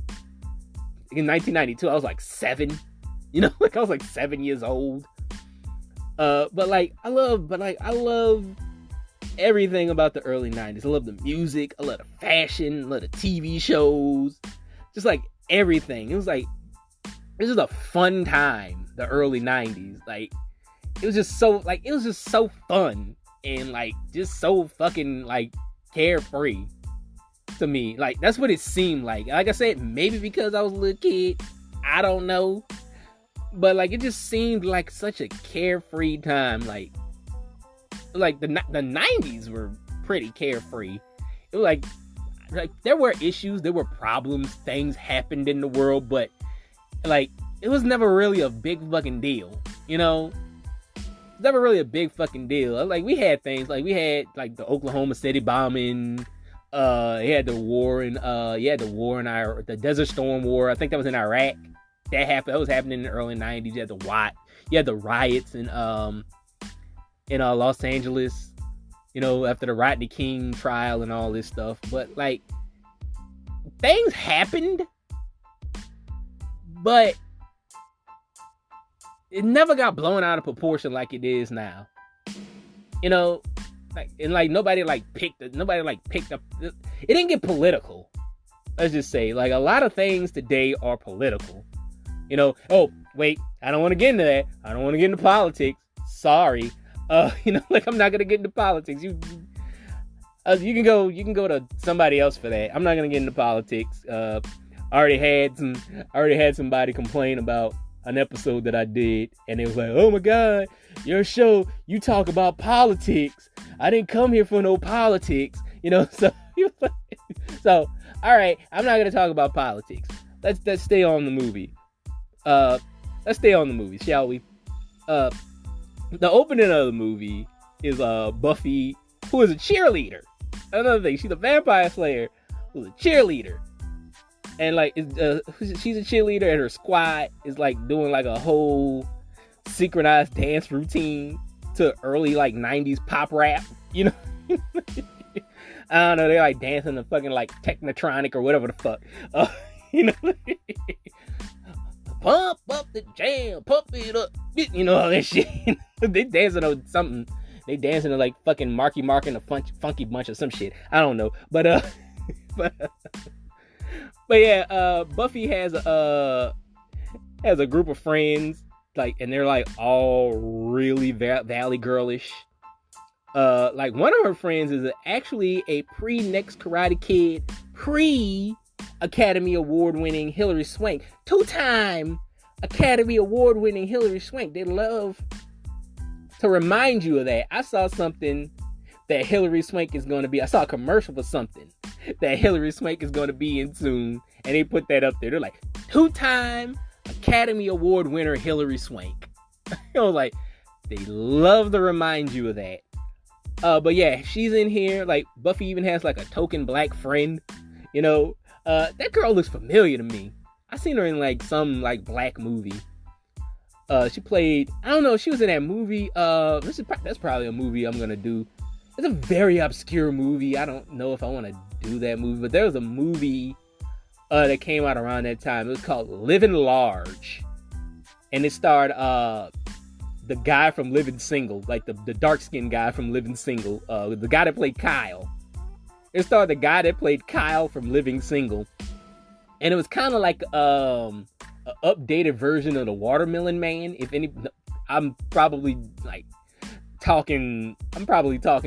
in 1992 I was like 7, you know. Like, I was like 7 years old. But I love everything about the early 90s. I love the music, I love the fashion, I love the TV shows, just like everything. It was just a fun time, the early 90s. Like, it was just so fun and like just so fucking like carefree to me. Like, that's what it seemed like. Like I said, maybe because I was a little kid, I don't know, but like, it just seemed like such a carefree time. Like the 90s were pretty carefree. It was like there were issues, there were problems, things happened in the world, but like, it was never really a big fucking deal, you know. Never really a big fucking deal. Like, we had things, like we had like the Oklahoma City bombing. You had the war in the Desert Storm War. I think that was in Iraq. That was happening in the early 90s. You had the riots in Los Angeles, you know, after the Rodney King trial and all this stuff. But like, things happened, but it never got blown out of proportion like it is now. You know, like, and like nobody picked up. It didn't get political. Let's just say, like, a lot of things today are political. You know, oh wait, I don't want to get into that. I don't want to get into politics. Sorry. You know, like, I'm not gonna get into politics. You can go to somebody else for that. I'm not gonna get into politics. I already had somebody complain about an episode that I did, and it was like, oh my god, your show, you talk about politics. I didn't come here for no politics, you know. So all right, I'm not gonna talk about politics. Let's stay on the movie. Let's stay on the movie, shall we? The opening of the movie is Buffy, who is a cheerleader. Another thing, she's a vampire slayer who's a cheerleader. And like, she's a cheerleader, and her squad is like doing like a whole synchronized dance routine to early like 90s pop rap, you know. I don't know, they're like dancing to fucking like Technotronic or whatever the fuck, you know. Pump up the jam, pump it up, you know, all that shit. They dancing on something. They dancing to like fucking Marky Mark and the Funky Bunch or some shit. I don't know, but yeah, Buffy has a group of friends, like, and they're like all really Valley girlish. Like, one of her friends is actually a pre-Next Karate Kid, Academy Award winning Hilary Swank, 2-time Academy Award winning Hilary Swank. They love to remind you of that. I saw something that Hilary Swank is going to be. I saw a commercial for something that Hilary Swank is going to be in soon, and they put that up there. They're like, 2-time Academy Award winner Hilary Swank. I was like, they love to remind you of that. But yeah, she's in here. Like, Buffy even has like a token black friend, you know. That girl looks familiar to me. I seen her in like some like black movie. She played, I don't know, she was in that movie. That's probably a movie I'm gonna do. It's a very obscure movie. I don't know if I want to do that movie, but there was a movie that came out around that time. It was called Living Large, and it starred the guy from Living Single, like the dark-skinned guy from Living Single, the guy that played Kyle. It starred the guy that played Kyle from Living Single, and it was kind of like an updated version of the Watermelon Man. I'm probably talking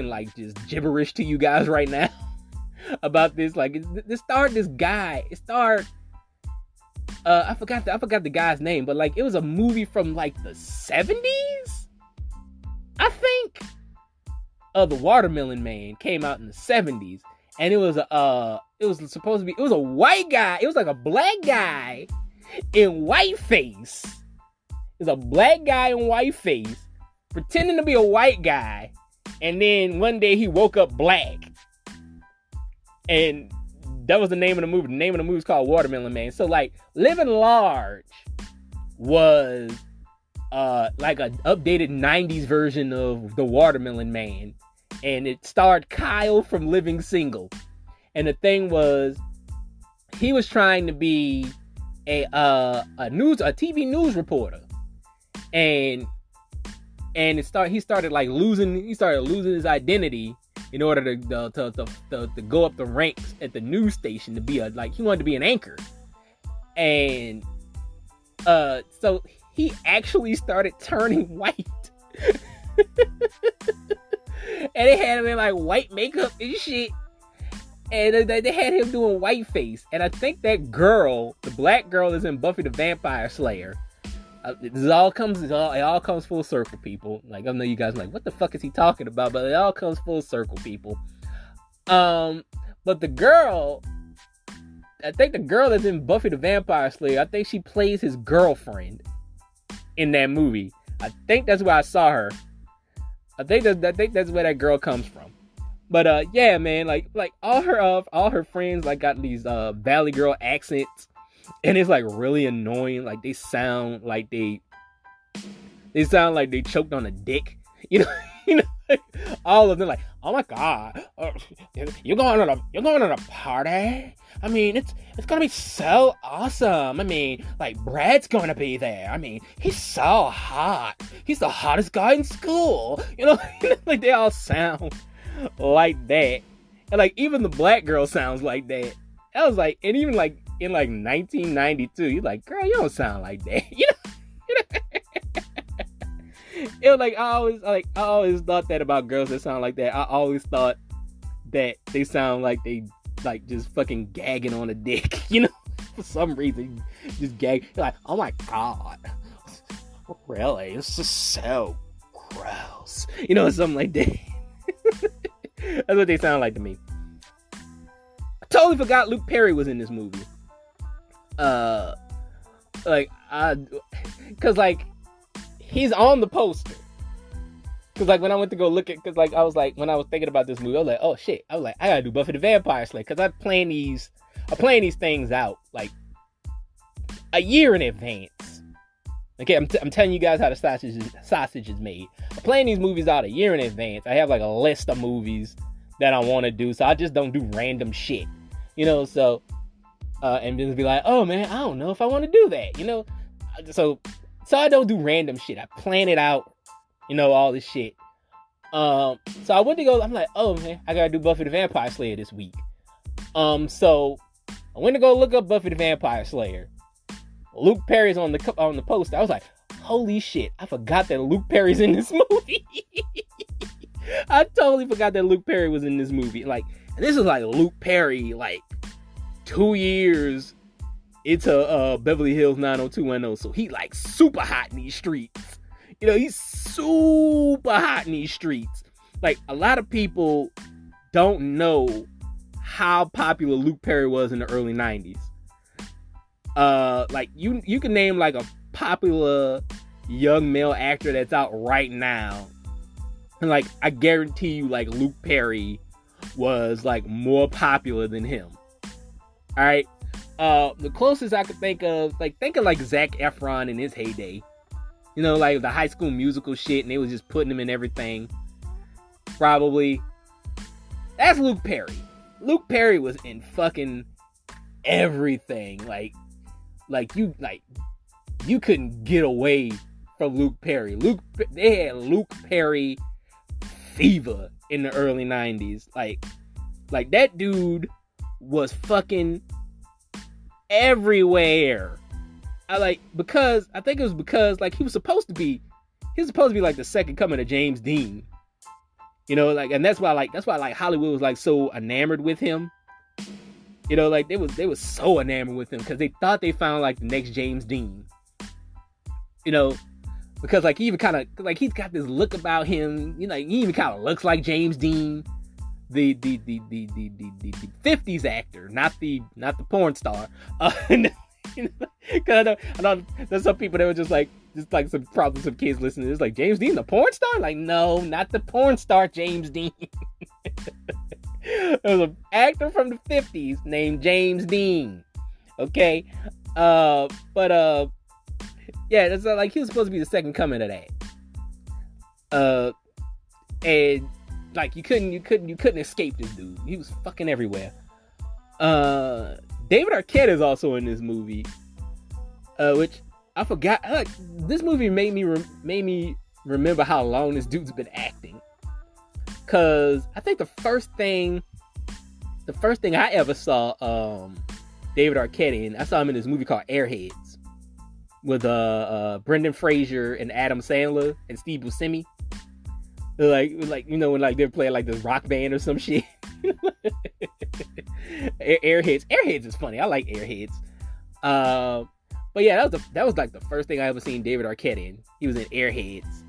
like just gibberish to you guys right now about this. Like, it starred this guy. It starred I forgot the guy's name, but like it was a movie from like the 70s, I think. The Watermelon Man came out in the 70s, and it was supposed to be, it was a white guy. It was like a black guy in whiteface. It was a black guy in whiteface pretending to be a white guy, and then one day he woke up black, and that was the name of the movie. The name of the movie is called Watermelon Man. So like Living Large was like an updated 90s version of the Watermelon Man, and it starred Kyle from Living Single. And the thing was, he was trying to be a TV news reporter, and he started losing his identity in order to go up the ranks at the news station to be he wanted to be an anchor. And so he actually started turning white. And they had him in like white makeup and shit. And they had him doing whiteface. And I think that girl, the black girl, is in Buffy the Vampire Slayer. It all comes full circle, people. Like, I know you guys are like, what the fuck is he talking about? But it all comes full circle, people. But the girl, I think the girl that's in Buffy the Vampire Slayer, I think she plays his girlfriend in that movie. I think that's where I saw her. I think that's where that girl comes from. But yeah, man, like all her friends like got these Valley Girl accents. And it's like really annoying. Like they sound like they choked on a dick. You know, all of them like, oh my god, you're going on a party. I mean, it's gonna be so awesome. I mean, like Brad's gonna be there. I mean, he's so hot. He's the hottest guy in school. You know, like they all sound like that. And like even the black girl sounds like that. I was like, and even like in like 1992, you're like, girl, you don't sound like that. You know? It was like I always thought that about girls that sound like that. I always thought that they sound like they like just fucking gagging on a dick, you know? For some reason, just gag. You're like, oh my god, really? It's just so gross, you know, something like that. That's what they sound like to me. I totally forgot Luke Perry was in this movie. Cause like he's on the poster. Cause like when I went to go look at, cause like I was like, when I was thinking about this movie, I was like, oh shit, I was like, I gotta do Buffy the Vampire Slayer, cause I'm playing these things out like a year in advance. Okay, I'm telling you guys how the sausage is made. I'm playing these movies out a year in advance. I have like a list of movies that I want to do, so I just don't do random shit, you know. So, and just be like, oh man, I don't know if I want to do that, you know. So I don't do random shit. I plan it out, you know, all this shit. So I went to go. I'm like, oh man, I gotta do Buffy the Vampire Slayer this week. So I went to go look up Buffy the Vampire Slayer. Luke Perry's on the poster. I was like, holy shit, I forgot that Luke Perry's in this movie. I totally forgot that Luke Perry was in this movie. Like, and this is like Luke Perry, like 2 years into Beverly Hills 90210. So he like super hot in these streets. You know, he's super hot in these streets. Like, a lot of people don't know how popular Luke Perry was in the early 90s. Like you can name like a popular young male actor that's out right now, and like I guarantee you, like Luke Perry was like more popular than him. All right. The closest I could think of, like, think of like Zac Efron in his heyday. You know, like the High School Musical shit, and they was just putting him in everything. Probably. That's Luke Perry. Luke Perry was in fucking everything. Like you couldn't get away from Luke Perry. They had Luke Perry fever in the early 90s. Like that dude was fucking everywhere. I think it was because like he was supposed to be like the second coming of James Dean. You know, like, and that's why Hollywood was like so enamored with him. You know, like they was so enamored with him because they thought they found like the next James Dean. You know, because like he even kind of like he's got this look about him. You know, he even kind of looks like James Dean, the 50s actor, not the porn star. Because I know there's some people that were just like some kids listening. It's like, James Dean, the porn star? Like, no, not the porn star James Dean. There was an actor from the 50s named James Dean. Okay, yeah, that's like he was supposed to be the second coming of that. And like you couldn't escape this dude. He was fucking everywhere. David Arquette is also in this movie, which I forgot. This movie made me remember how long this dude's been acting. Cause I think the first thing I ever saw David Arquette in, I saw him in this movie called Airheads with Brendan Fraser and Adam Sandler and Steve Buscemi. Like you know, when like they're playing like this rock band or some shit. Airheads is funny. I like Airheads. But yeah, that was like the first thing I ever seen David Arquette in. He was in Airheads.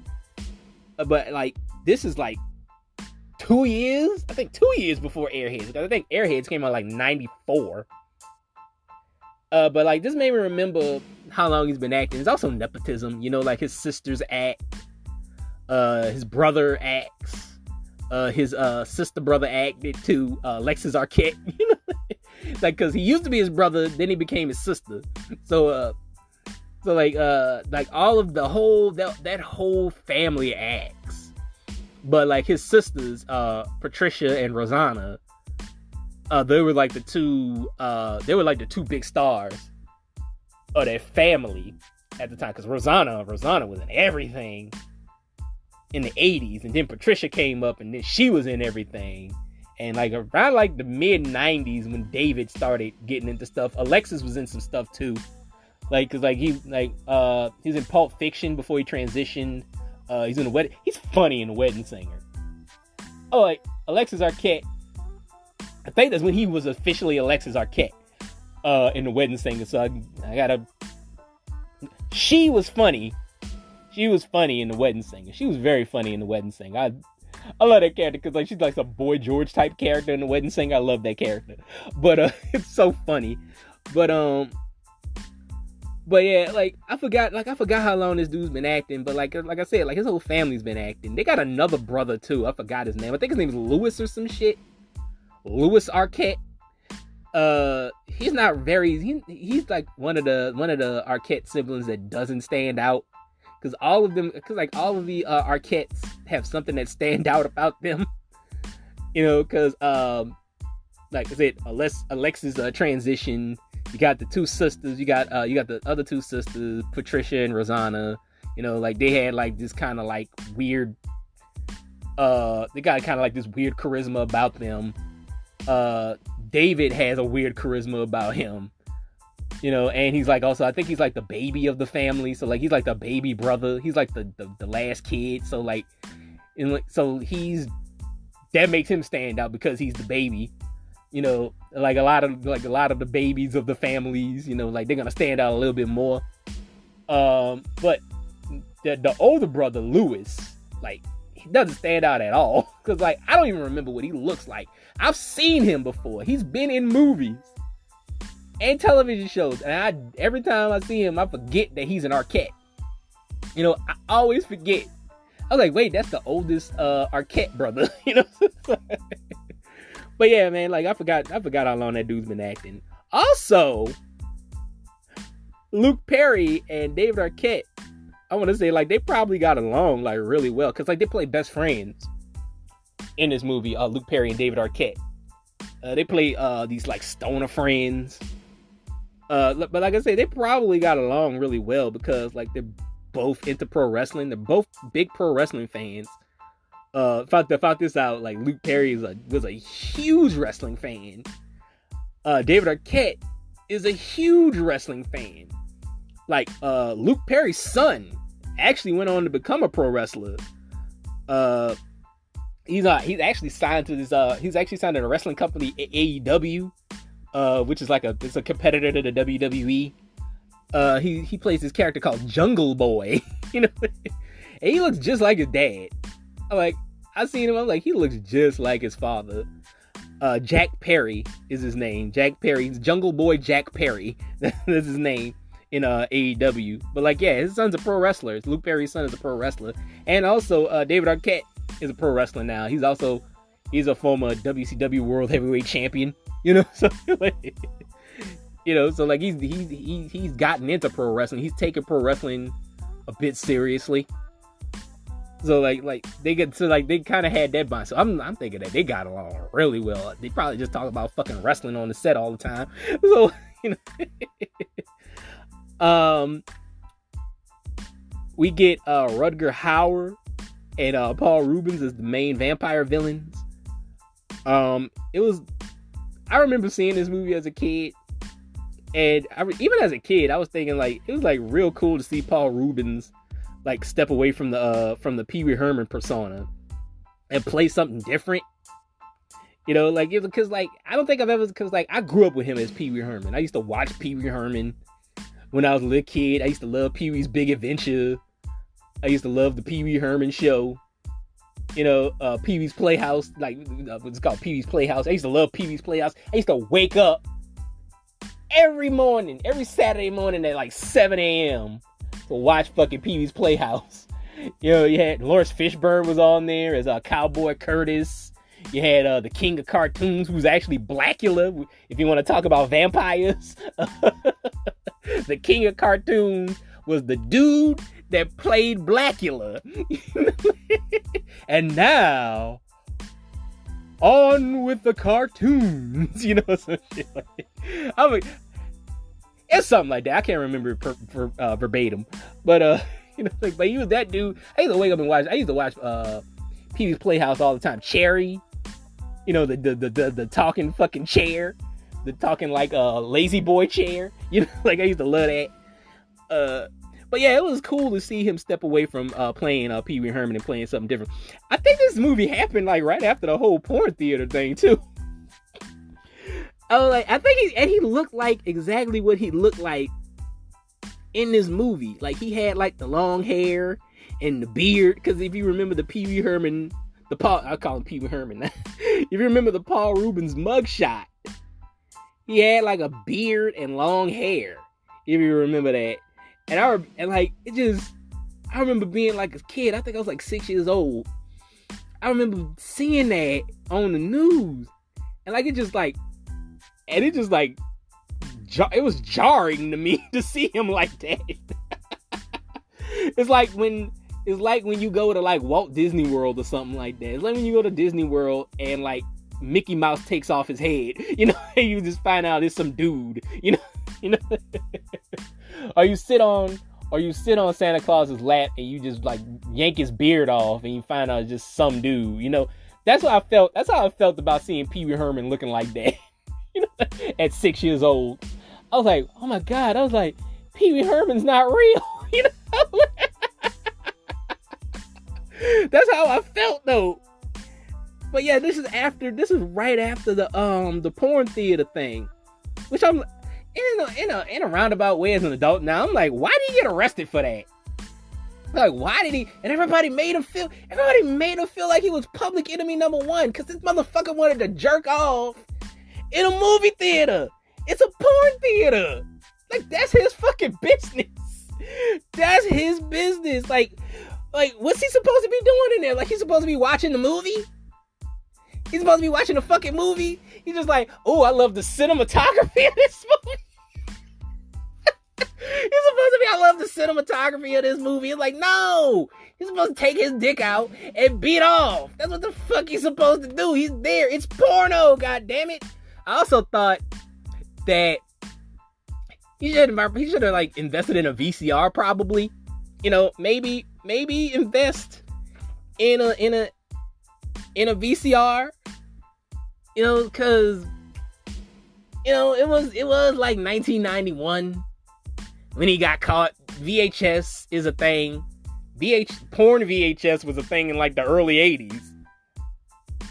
But like this is like 2 years before Airheads. Because I think Airheads came out like 94. But like this made me remember how long he's been acting. It's also nepotism, you know, like his sisters act, his brother acts, his sister brother acted too, Alexis Arquette, you know, like because he used to be his brother, then he became his sister. So like all of the whole that whole family acts. But like his sisters, Patricia and Rosanna, they were like the two big stars of their family at the time. Because Rosanna was in everything in the 80s, and then Patricia came up, and then she was in everything. And like around like the mid 90s when David started getting into stuff, Alexis was in some stuff too. Like, cause like he's in Pulp Fiction before he transitioned. He's in the wedding. He's funny in The Wedding Singer. Oh, like Alexis Arquette. I think that's when he was officially Alexis Arquette in The Wedding Singer. So I gotta. She was funny. She was funny in The Wedding Singer. She was very funny in The Wedding Singer. I love that character because like she's like some Boy George type character in The Wedding Singer. I love that character. But it's so funny. But yeah, like I forgot how long this dude's been acting, but like I said, like his whole family's been acting. They got another brother too. I forgot his name. I think his name is Louis or some shit. Louis Arquette. He's not very. He's like one of the Arquette siblings that doesn't stand out, because all of the Arquettes have something that stand out about them. You know, because like I said, Alexis transition. You got the two sisters. You got the other two sisters, Patricia and Rosanna. You know, like they had like this kind of like weird. They got kind of like this weird charisma about them. David has a weird charisma about him. You know, and he's like also, I think he's like the baby of the family. So like he's like the baby brother. He's like the last kid. So like, that makes him stand out because he's the baby. You know, like a lot of the babies of the families, you know, like they're gonna stand out a little bit more. But the older brother, Louis, like he doesn't stand out at all. Cause like I don't even remember what he looks like. I've seen him before. He's been in movies and television shows, and every time I see him, I forget that he's an Arquette. You know, I always forget. I was like, wait, that's the oldest Arquette brother. You know. But yeah, man, like I forgot how long that dude's been acting. Also, Luke Perry and David Arquette, I want to say, like, they probably got along, like, really well. Because, like, they play best friends in this movie, Luke Perry and David Arquette. They play these, like, stoner friends. But like I say, they probably got along really well because, like, they're both into pro wrestling. They're both big pro wrestling fans. Found this out, like, Luke Perry was a huge wrestling fan. David Arquette is a huge wrestling fan. Like, Luke Perry's son actually went on to become a pro wrestler. He's actually signed to this. He's actually signed to a wrestling company, AEW, which is like it's a competitor to the WWE. He plays this character called Jungle Boy, you know, and he looks just like his dad. I seen him. I'm like, he looks just like his father. Jack Perry is his name. Jack Perry, Jungle Boy Jack Perry. That's his name in AEW. But like, yeah, his son's a pro wrestler. Luke Perry's son is a pro wrestler, and also David Arquette is a pro wrestler now. He's a former WCW World Heavyweight Champion. You know, so like, so like he's gotten into pro wrestling. He's taken pro wrestling a bit seriously. So like they kind of had that bond. So I'm thinking that they got along really well. They probably just talk about fucking wrestling on the set all the time. So we get Rutger Hauer and Paul Rubens as the main vampire villains. I remember seeing this movie as a kid, and even as a kid, I was thinking like it was like real cool to see Paul Rubens like step away from the Pee Wee Herman persona and play something different. Like it was because like I don't think I've ever because like I grew up with him as Pee Wee Herman. I used to watch Pee Wee Herman when I was a little kid. I used to love Pee Wee's Big Adventure. I used to love the Pee Wee Herman show. Pee Wee's Playhouse, like it's called Pee Wee's Playhouse. I used to love Pee Wee's Playhouse. I used to wake up every Saturday morning at like 7 a.m. to watch fucking Pee Wee's Playhouse. You had Lawrence Fishburne was on there as Cowboy Curtis. You had the King of Cartoons, who's actually Blackula, if you want to talk about vampires. The King of Cartoons was the dude that played Blackula. And now, on with the cartoons. Some shit like that. I mean, it's something like that. I can't remember verbatim. But, but he was that dude. I used to wake up and watch. I used to watch Pee Wee's Playhouse all the time. Cherry. The talking fucking chair. The talking like lazy boy chair. Like I used to love that. But yeah, it was cool to see him step away from playing Pee Wee Herman and playing something different. I think this movie happened like right after the whole porn theater thing too. I think he looked like exactly what he looked like in this movie. Like he had like the long hair and the beard. Because if you remember the Pee Wee Herman, I call him Pee Wee Herman now. If you remember the Paul Rubens mugshot, he had like a beard and long hair. If you remember that. And I remember being like a kid. I think I was like 6 years old. I remember seeing that on the news, and it was jarring to me to see him like that. It's like when you go to like Walt Disney World or something like that. It's like when you go to Disney World and like Mickey Mouse takes off his head, and you just find out it's some dude, Or you sit on Santa Claus's lap and you just like yank his beard off and you find out it's just some dude, That's what I felt. That's how I felt about seeing Pee Wee Herman looking like that, at 6 years old. I was like, oh my God. I was like, Pee Wee Herman's not real, That's how I felt though. But yeah, this is right after the porn theater thing, which I'm in a roundabout way as an adult now. I'm like, why did he get arrested for that? Like, why did he? And everybody made him feel like he was public enemy number one because this motherfucker wanted to jerk off in a movie theater. It's a porn theater. Like, that's his fucking business. That's his business. Like, what's he supposed to be doing in there? Like, he's supposed to be watching the movie? He's supposed to be watching a fucking movie? He's just like, oh, I love the cinematography of this movie. He's supposed to be, I love the cinematography of this movie. It's like, no, he's supposed to take his dick out and beat off. That's what the fuck he's supposed to do. He's there. It's porno, god damn it. I also thought that he should have like invested in a VCR probably. You know, maybe invest in a VCR. You know, because you know, it was like 1991 when he got caught. VHS is a thing. Porn VHS was a thing in like the early 80s.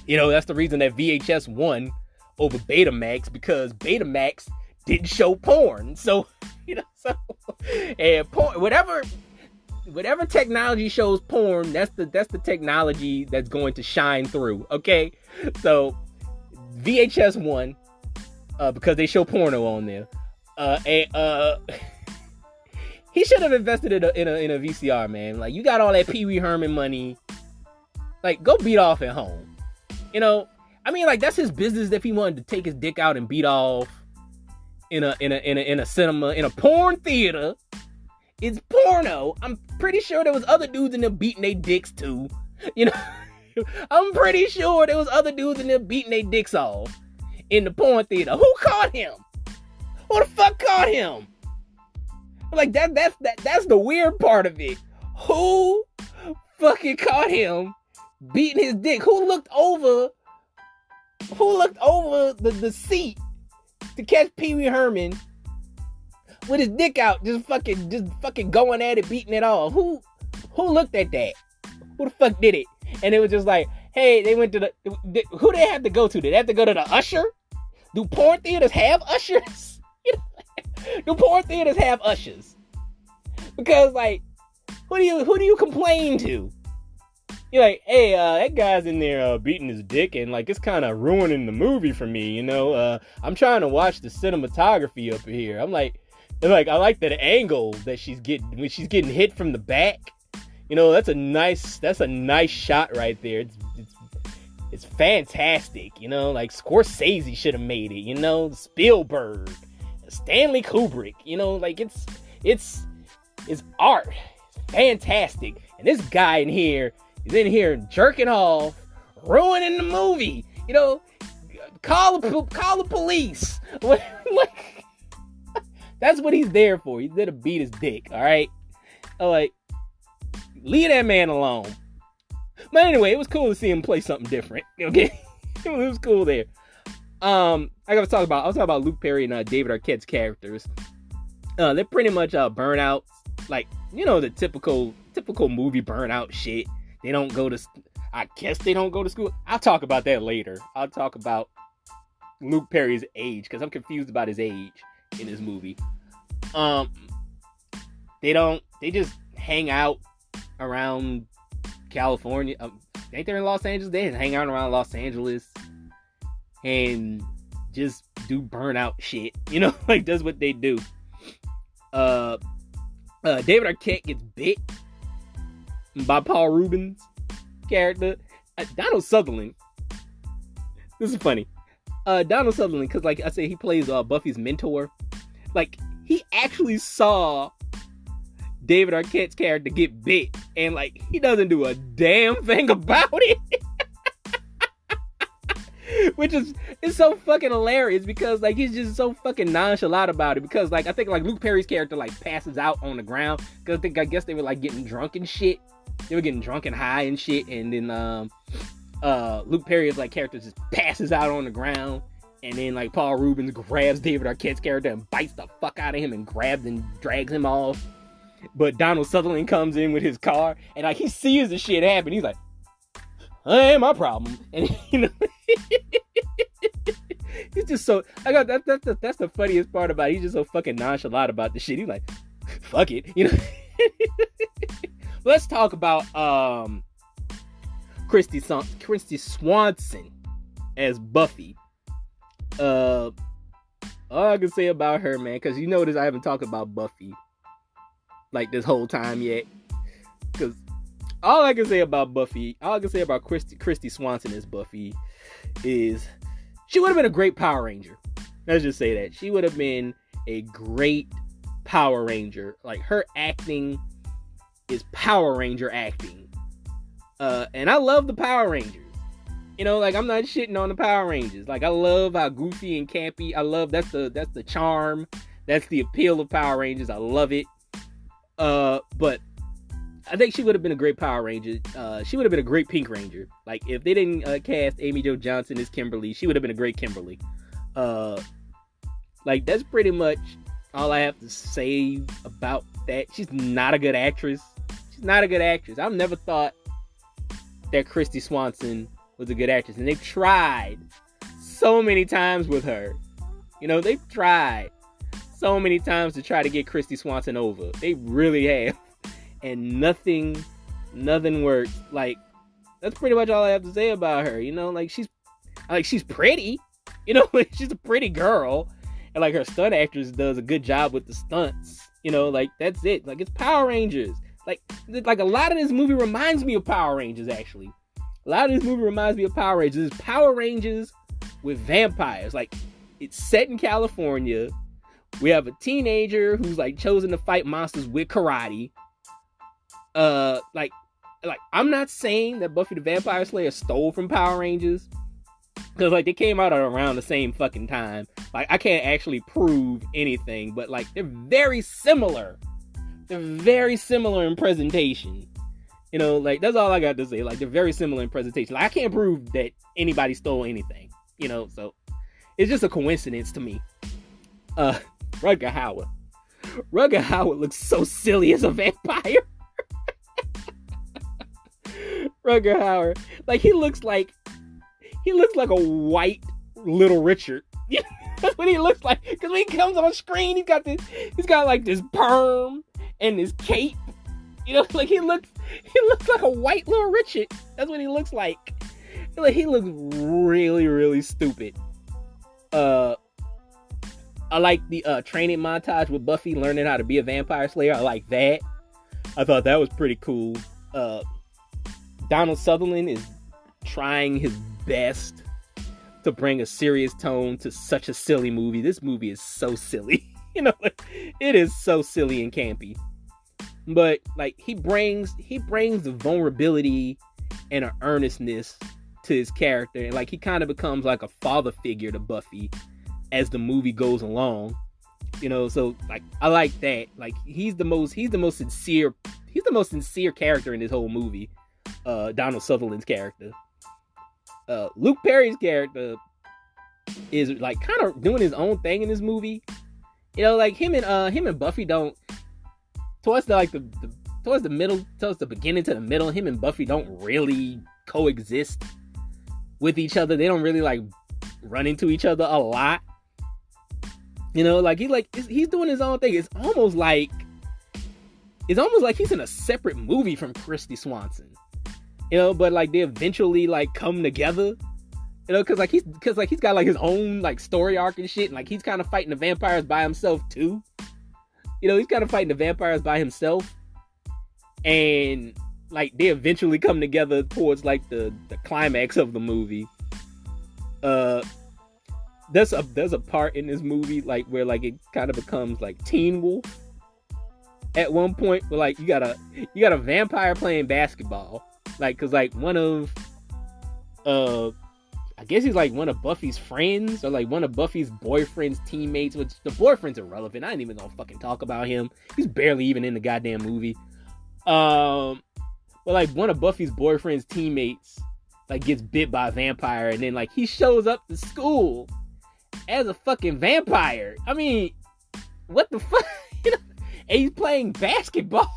You know, that's the reason that VHS won over Betamax, because Betamax didn't show porn. So, you know, and porn, whatever technology shows porn, that's the technology that's going to shine through. Okay, so VHS won because they show porno on there. He should have invested in a VCR, man. Like, you got all that Pee Wee Herman money. Like, go beat off at home. You know, I mean, like, that's his business. If he wanted to take his dick out and beat off in a cinema, in a porn theater, it's porno. I'm pretty sure there was other dudes in there beating their dicks too. You know, I'm pretty sure there was other dudes in there beating their dicks off in the porn theater. Who caught him? Who the fuck caught him? Like, that's the weird part of it. Who fucking caught him beating his dick? Who looked over the seat to catch Pee Wee Herman with his dick out, just fucking going at it, beating it off? Who looked at that? Who the fuck did it? And it was just like, hey, they went to who they have to go to? Did they have to go to the usher? Do porn theaters have ushers? Do porn theaters have ushers? Because, like, who do you complain to? You're like, hey, that guy's in there beating his dick, and like, it's kind of ruining the movie for me, you know. I'm trying to watch the cinematography up here. I'm like, I like that angle that she's getting when she's getting hit from the back. You know, that's a nice shot right there. It's fantastic. You know, like Scorsese should have made it. You know, Spielberg, Stanley Kubrick. You know, like it's art. It's fantastic. And this guy in here is in here jerking off, ruining the movie. You know, call the police. Like, that's what he's there for. He's there to beat his dick. All right. I'm like, leave that man alone. But anyway, it was cool to see him play something different. Okay, it was cool there. I was talking about Luke Perry and David Arquette's characters. They're pretty much burnout, like, you know, the typical movie burnout shit. They don't go to, I guess they don't go to school. I'll talk about that later. I'll talk about Luke Perry's age, because I'm confused about his age in this movie. They just hang out around California. Ain't they in Los Angeles? They just hang out around Los Angeles and just do burnout shit. You know, like, that's what they do. David Arquette gets bit by Paul Rubens' character. Donald Sutherland. This is funny. Donald Sutherland, because, like I said, he plays Buffy's mentor. Like, he actually saw David Arquette's character get bit, and like, he doesn't do a damn thing about it. Which is so fucking hilarious, because like, he's just so fucking nonchalant about it, because like, I think like Luke Perry's character like passes out on the ground, because I guess they were like getting drunk and shit. They were getting drunk and high and shit, and then Luke Perry's like character just passes out on the ground, and then like Paul Rubens grabs David Arquette's character and bites the fuck out of him and grabs and drags him off. But Donald Sutherland comes in with his car, and like, he sees the shit happen. He's like, "That ain't my problem." And you know, he's just so. That's the funniest part about it. He's just so fucking nonchalant about the shit. He's like, "Fuck it," you know. Let's talk about Christy Swanson as Buffy. All I can say about her, man, because you notice I haven't talked about Buffy like this whole time yet, because all I can say about Buffy, all I can say about Christy Swanson as Buffy is She would have been a great Power Ranger. Let's just say that. She would have been a great Power Ranger. Like, her acting is Power Ranger acting. And I love the Power Rangers. You know, like, I'm not shitting on the Power Rangers. Like, I love how goofy and campy. I love, that's the charm. That's the appeal of Power Rangers. I love it. But I think she would have been a great Power Ranger. She would have been a great Pink Ranger. Like, if they didn't cast Amy Jo Johnson as Kimberly, she would have been a great Kimberly. Like, that's pretty much all I have to say about that. She's not a good actress. I've never thought that Kristy Swanson was a good actress. And they've tried so many times with her. You know, they've tried so many times to try to get Kristy Swanson over. They really have. And nothing works. Like, that's pretty much all I have to say about her. You know, like, she's pretty. You know, she's a pretty girl. And, like, her stunt actress does a good job with the stunts. You know, like, that's it. Like, it's Power Rangers. Like a lot of this movie reminds me of Power Rangers, actually. A lot of this movie reminds me of Power Rangers. It's Power Rangers with vampires. Like, it's set in California. We have a teenager who's, like, chosen to fight monsters with karate. Like, I'm not saying that Buffy the Vampire Slayer stole from Power Rangers. Because, like, they came out at around the same fucking time. Like, I can't actually prove anything. But, like, they're very similar. They're very similar in presentation. You know, like, that's all I got to say. Like, they're very similar in presentation. Like, I can't prove that anybody stole anything. You know, so it's just a coincidence to me. Rutger Hauer. Rutger Hauer looks so silly as a vampire. Rutger Hauer. Like, he looks like a white Little Richard. That's what he looks like. Because when he comes on screen, he's got like this perm and this cape. You know, like, he looks like a white Little Richard. That's what he looks like. Like, he looks really, really stupid. I like the training montage with Buffy learning how to be a vampire slayer. I like that. I thought that was pretty cool. Donald Sutherland is trying his best to bring a serious tone to such a silly movie. This movie is so silly. You know, it is so silly and campy. But, like, he brings the vulnerability and an earnestness to his character, and, like, he kind of becomes like a father figure to Buffy as the movie goes along. You know, so, like, I like that. Like, he's the most sincere character in this whole movie. Donald Sutherland's character. Luke Perry's character is, like, kind of doing his own thing in this movie. You know, like, him and Buffy don't, towards the beginning to the middle, him and Buffy don't really coexist with each other. They don't really, like, run into each other a lot. You know, like, he's doing his own thing. It's almost like he's in a separate movie from Kristy Swanson. You know, but, like, they eventually, like, come together. You know, cause he's got, like, his own, like, story arc and shit. And, like, he's kind of fighting the vampires by himself too. You know, he's kind of fighting the vampires by himself. And, like, they eventually come together towards, like, the climax of the movie. There's a part in this movie, like, where, like, it kind of becomes, like, Teen Wolf at one point, where, like, you got a vampire playing basketball. Like, cause, like, one of I guess he's, like, one of Buffy's friends, or, like, one of Buffy's boyfriend's teammates, which the boyfriend's irrelevant. I ain't even gonna fucking talk about him. He's barely even in the goddamn movie. But, like, one of Buffy's boyfriend's teammates, like, gets bit by a vampire, and then, like, he shows up to school as a fucking vampire. I mean, what the fuck? You know? And he's playing basketball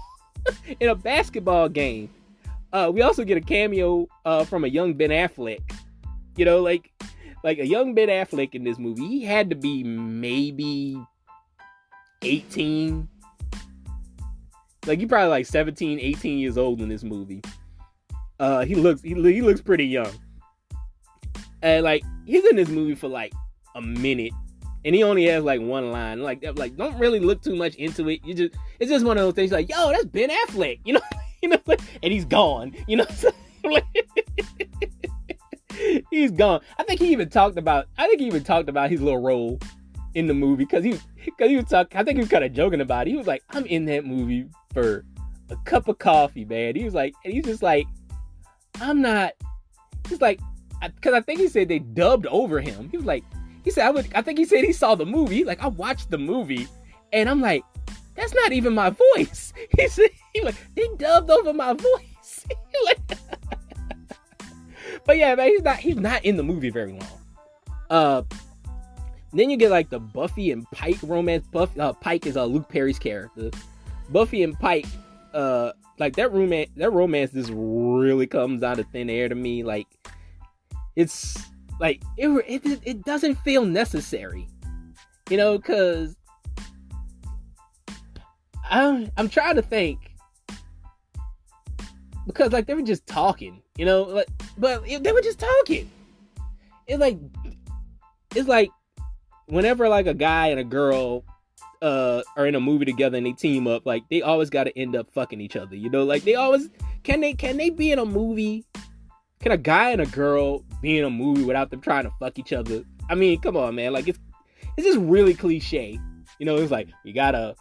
in a basketball game. We also get a cameo from a young Ben Affleck. You know, like a young Ben Affleck in this movie. He had to be maybe 18. Like, he probably like 17, 18 years old in this movie. He looks pretty young. And, like, he's in this movie for like a minute, and he only has like one line. Like don't really look too much into it. It's just one of those things. Like, yo, that's Ben Affleck. You know, and he's gone. You know, he's gone. I think he even talked about his little role in the movie because he was talking. I think he was kind of joking about it. He was like, I'm in that movie for a cup of coffee, man. He was like, and he's just like, I'm not. He's like, because I think he said they dubbed over him. He was like, I think he said he saw the movie. Like, I watched the movie, and I'm like, that's not even my voice. He said, they dubbed over my voice. But yeah, man, he's not in the movie very long. Then you get like the Buffy and Pike romance. Pike is Luke Perry's character. Buffy and Pike, like that romance just really comes out of thin air to me. Like, it's like it doesn't feel necessary, because I'm trying to think, because like they were just talking, but they were just talking. It's like whenever like a guy and a girl are in a movie together and they team up, like they always got to end up fucking each other, like they always can they be in a movie? Can a guy and a girl be in a movie without them trying to fuck each other? I mean, come on, man. Like it's just really cliche. It's like we gotta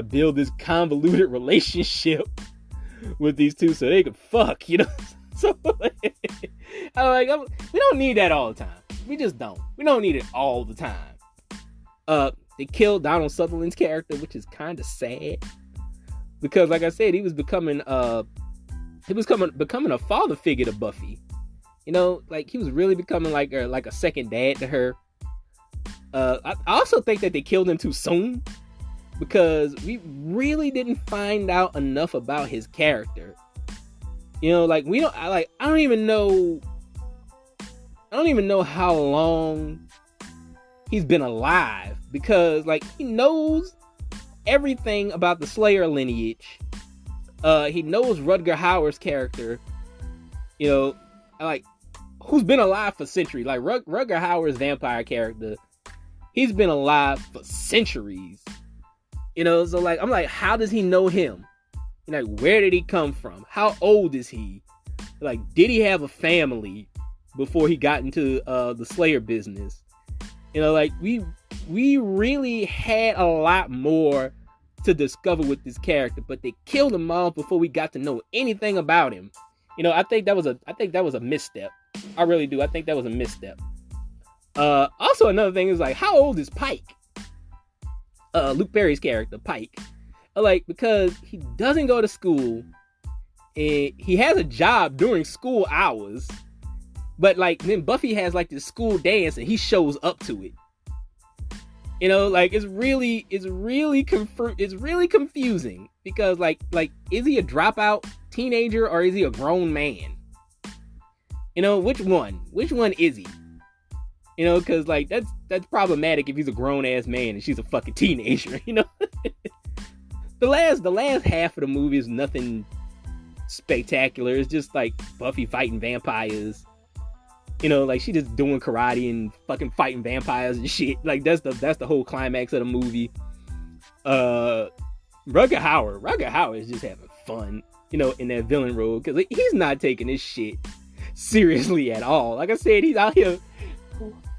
build this convoluted relationship with these two so they can fuck, So I'm like, we don't need that all the time. We just don't. We don't need it all the time. They killed Donald Sutherland's character, which is kind of sad because, like I said, he was becoming a father figure to Buffy. Like he was really becoming like a second dad to her. I also think that they killed him too soon because we really didn't find out enough about his character. Like I don't even know how long he's been alive because like he knows everything about the Slayer lineage. He knows Rutger Hauer's character, like who's been alive for centuries. Like Rutger Hauer's vampire character, he's been alive for centuries. So like I'm like, how does he know him? Like, where did he come from? How old is he? Like, did he have a family before he got into the Slayer business? Like we really had a lot more to discover with this character, but they killed him off before we got to know anything about him. I think that was a misstep. I really do. I think that was a misstep. Also another thing is like, how old is Pike? Luke Perry's character, Pike. Like, because he doesn't go to school and he has a job during school hours, but like then Buffy has like this school dance and he shows up to it. Like it's really confusing because like is he a dropout teenager or is he a grown man? Which one is he? Because like that's problematic if he's a grown ass man and she's a fucking teenager. The last half of the movie is nothing spectacular. It's just like Buffy fighting vampires. Like she just doing karate and fucking fighting vampires and shit. Like that's the whole climax of the movie. Rutger Hauer is just having fun, in that villain role because he's not taking this shit seriously at all. Like I said, he's out here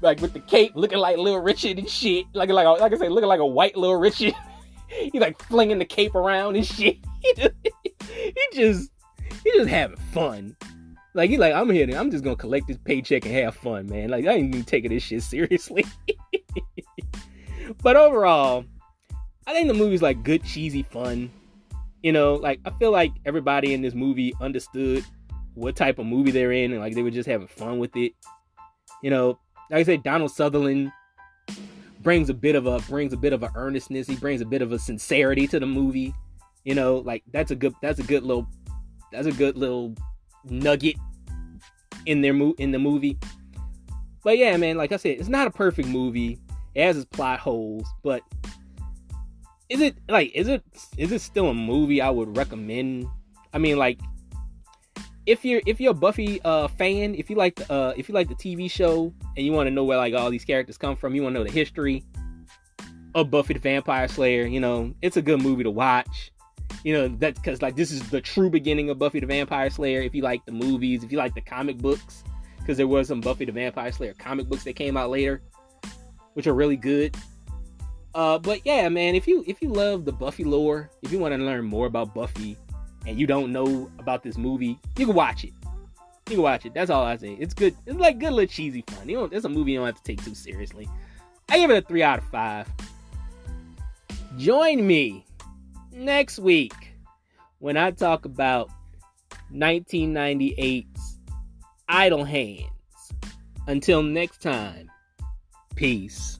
like with the cape, looking like Little Richard and shit. Like I said, looking like a white Little Richard. He's like flinging the cape around and shit. He just having fun. Like he's like, I'm just gonna collect this paycheck and have fun, man. Like I ain't even taking this shit seriously. But overall, I think the movie's like good, cheesy fun. Like I feel like everybody in this movie understood what type of movie they're in, and like they were just having fun with it. Like I said, Donald Sutherland brings a bit of a earnestness. He brings a bit of a sincerity to the movie. Like that's a good little nugget in the movie. But yeah, man, like I said, it's not a perfect movie. It has its plot holes, but is it still a movie I would recommend? I mean, like if you're a Buffy fan, if you like the TV show and you want to know where like all these characters come from, you want to know the history of Buffy the Vampire Slayer, it's a good movie to watch. That's because like this is the true beginning of Buffy the Vampire Slayer. If you like the movies, if you like the comic books, because there was some Buffy the Vampire Slayer comic books that came out later, which are really good. But yeah, man, if you love the Buffy lore, if you want to learn more about Buffy and you don't know about this movie, you can watch it. You can watch it. That's all I say. It's good. It's like good little cheesy fun. It's a movie you don't have to take too seriously. I give it a 3 out of 5. Join me next week when I talk about 1998's Idle Hands. Until next time, peace.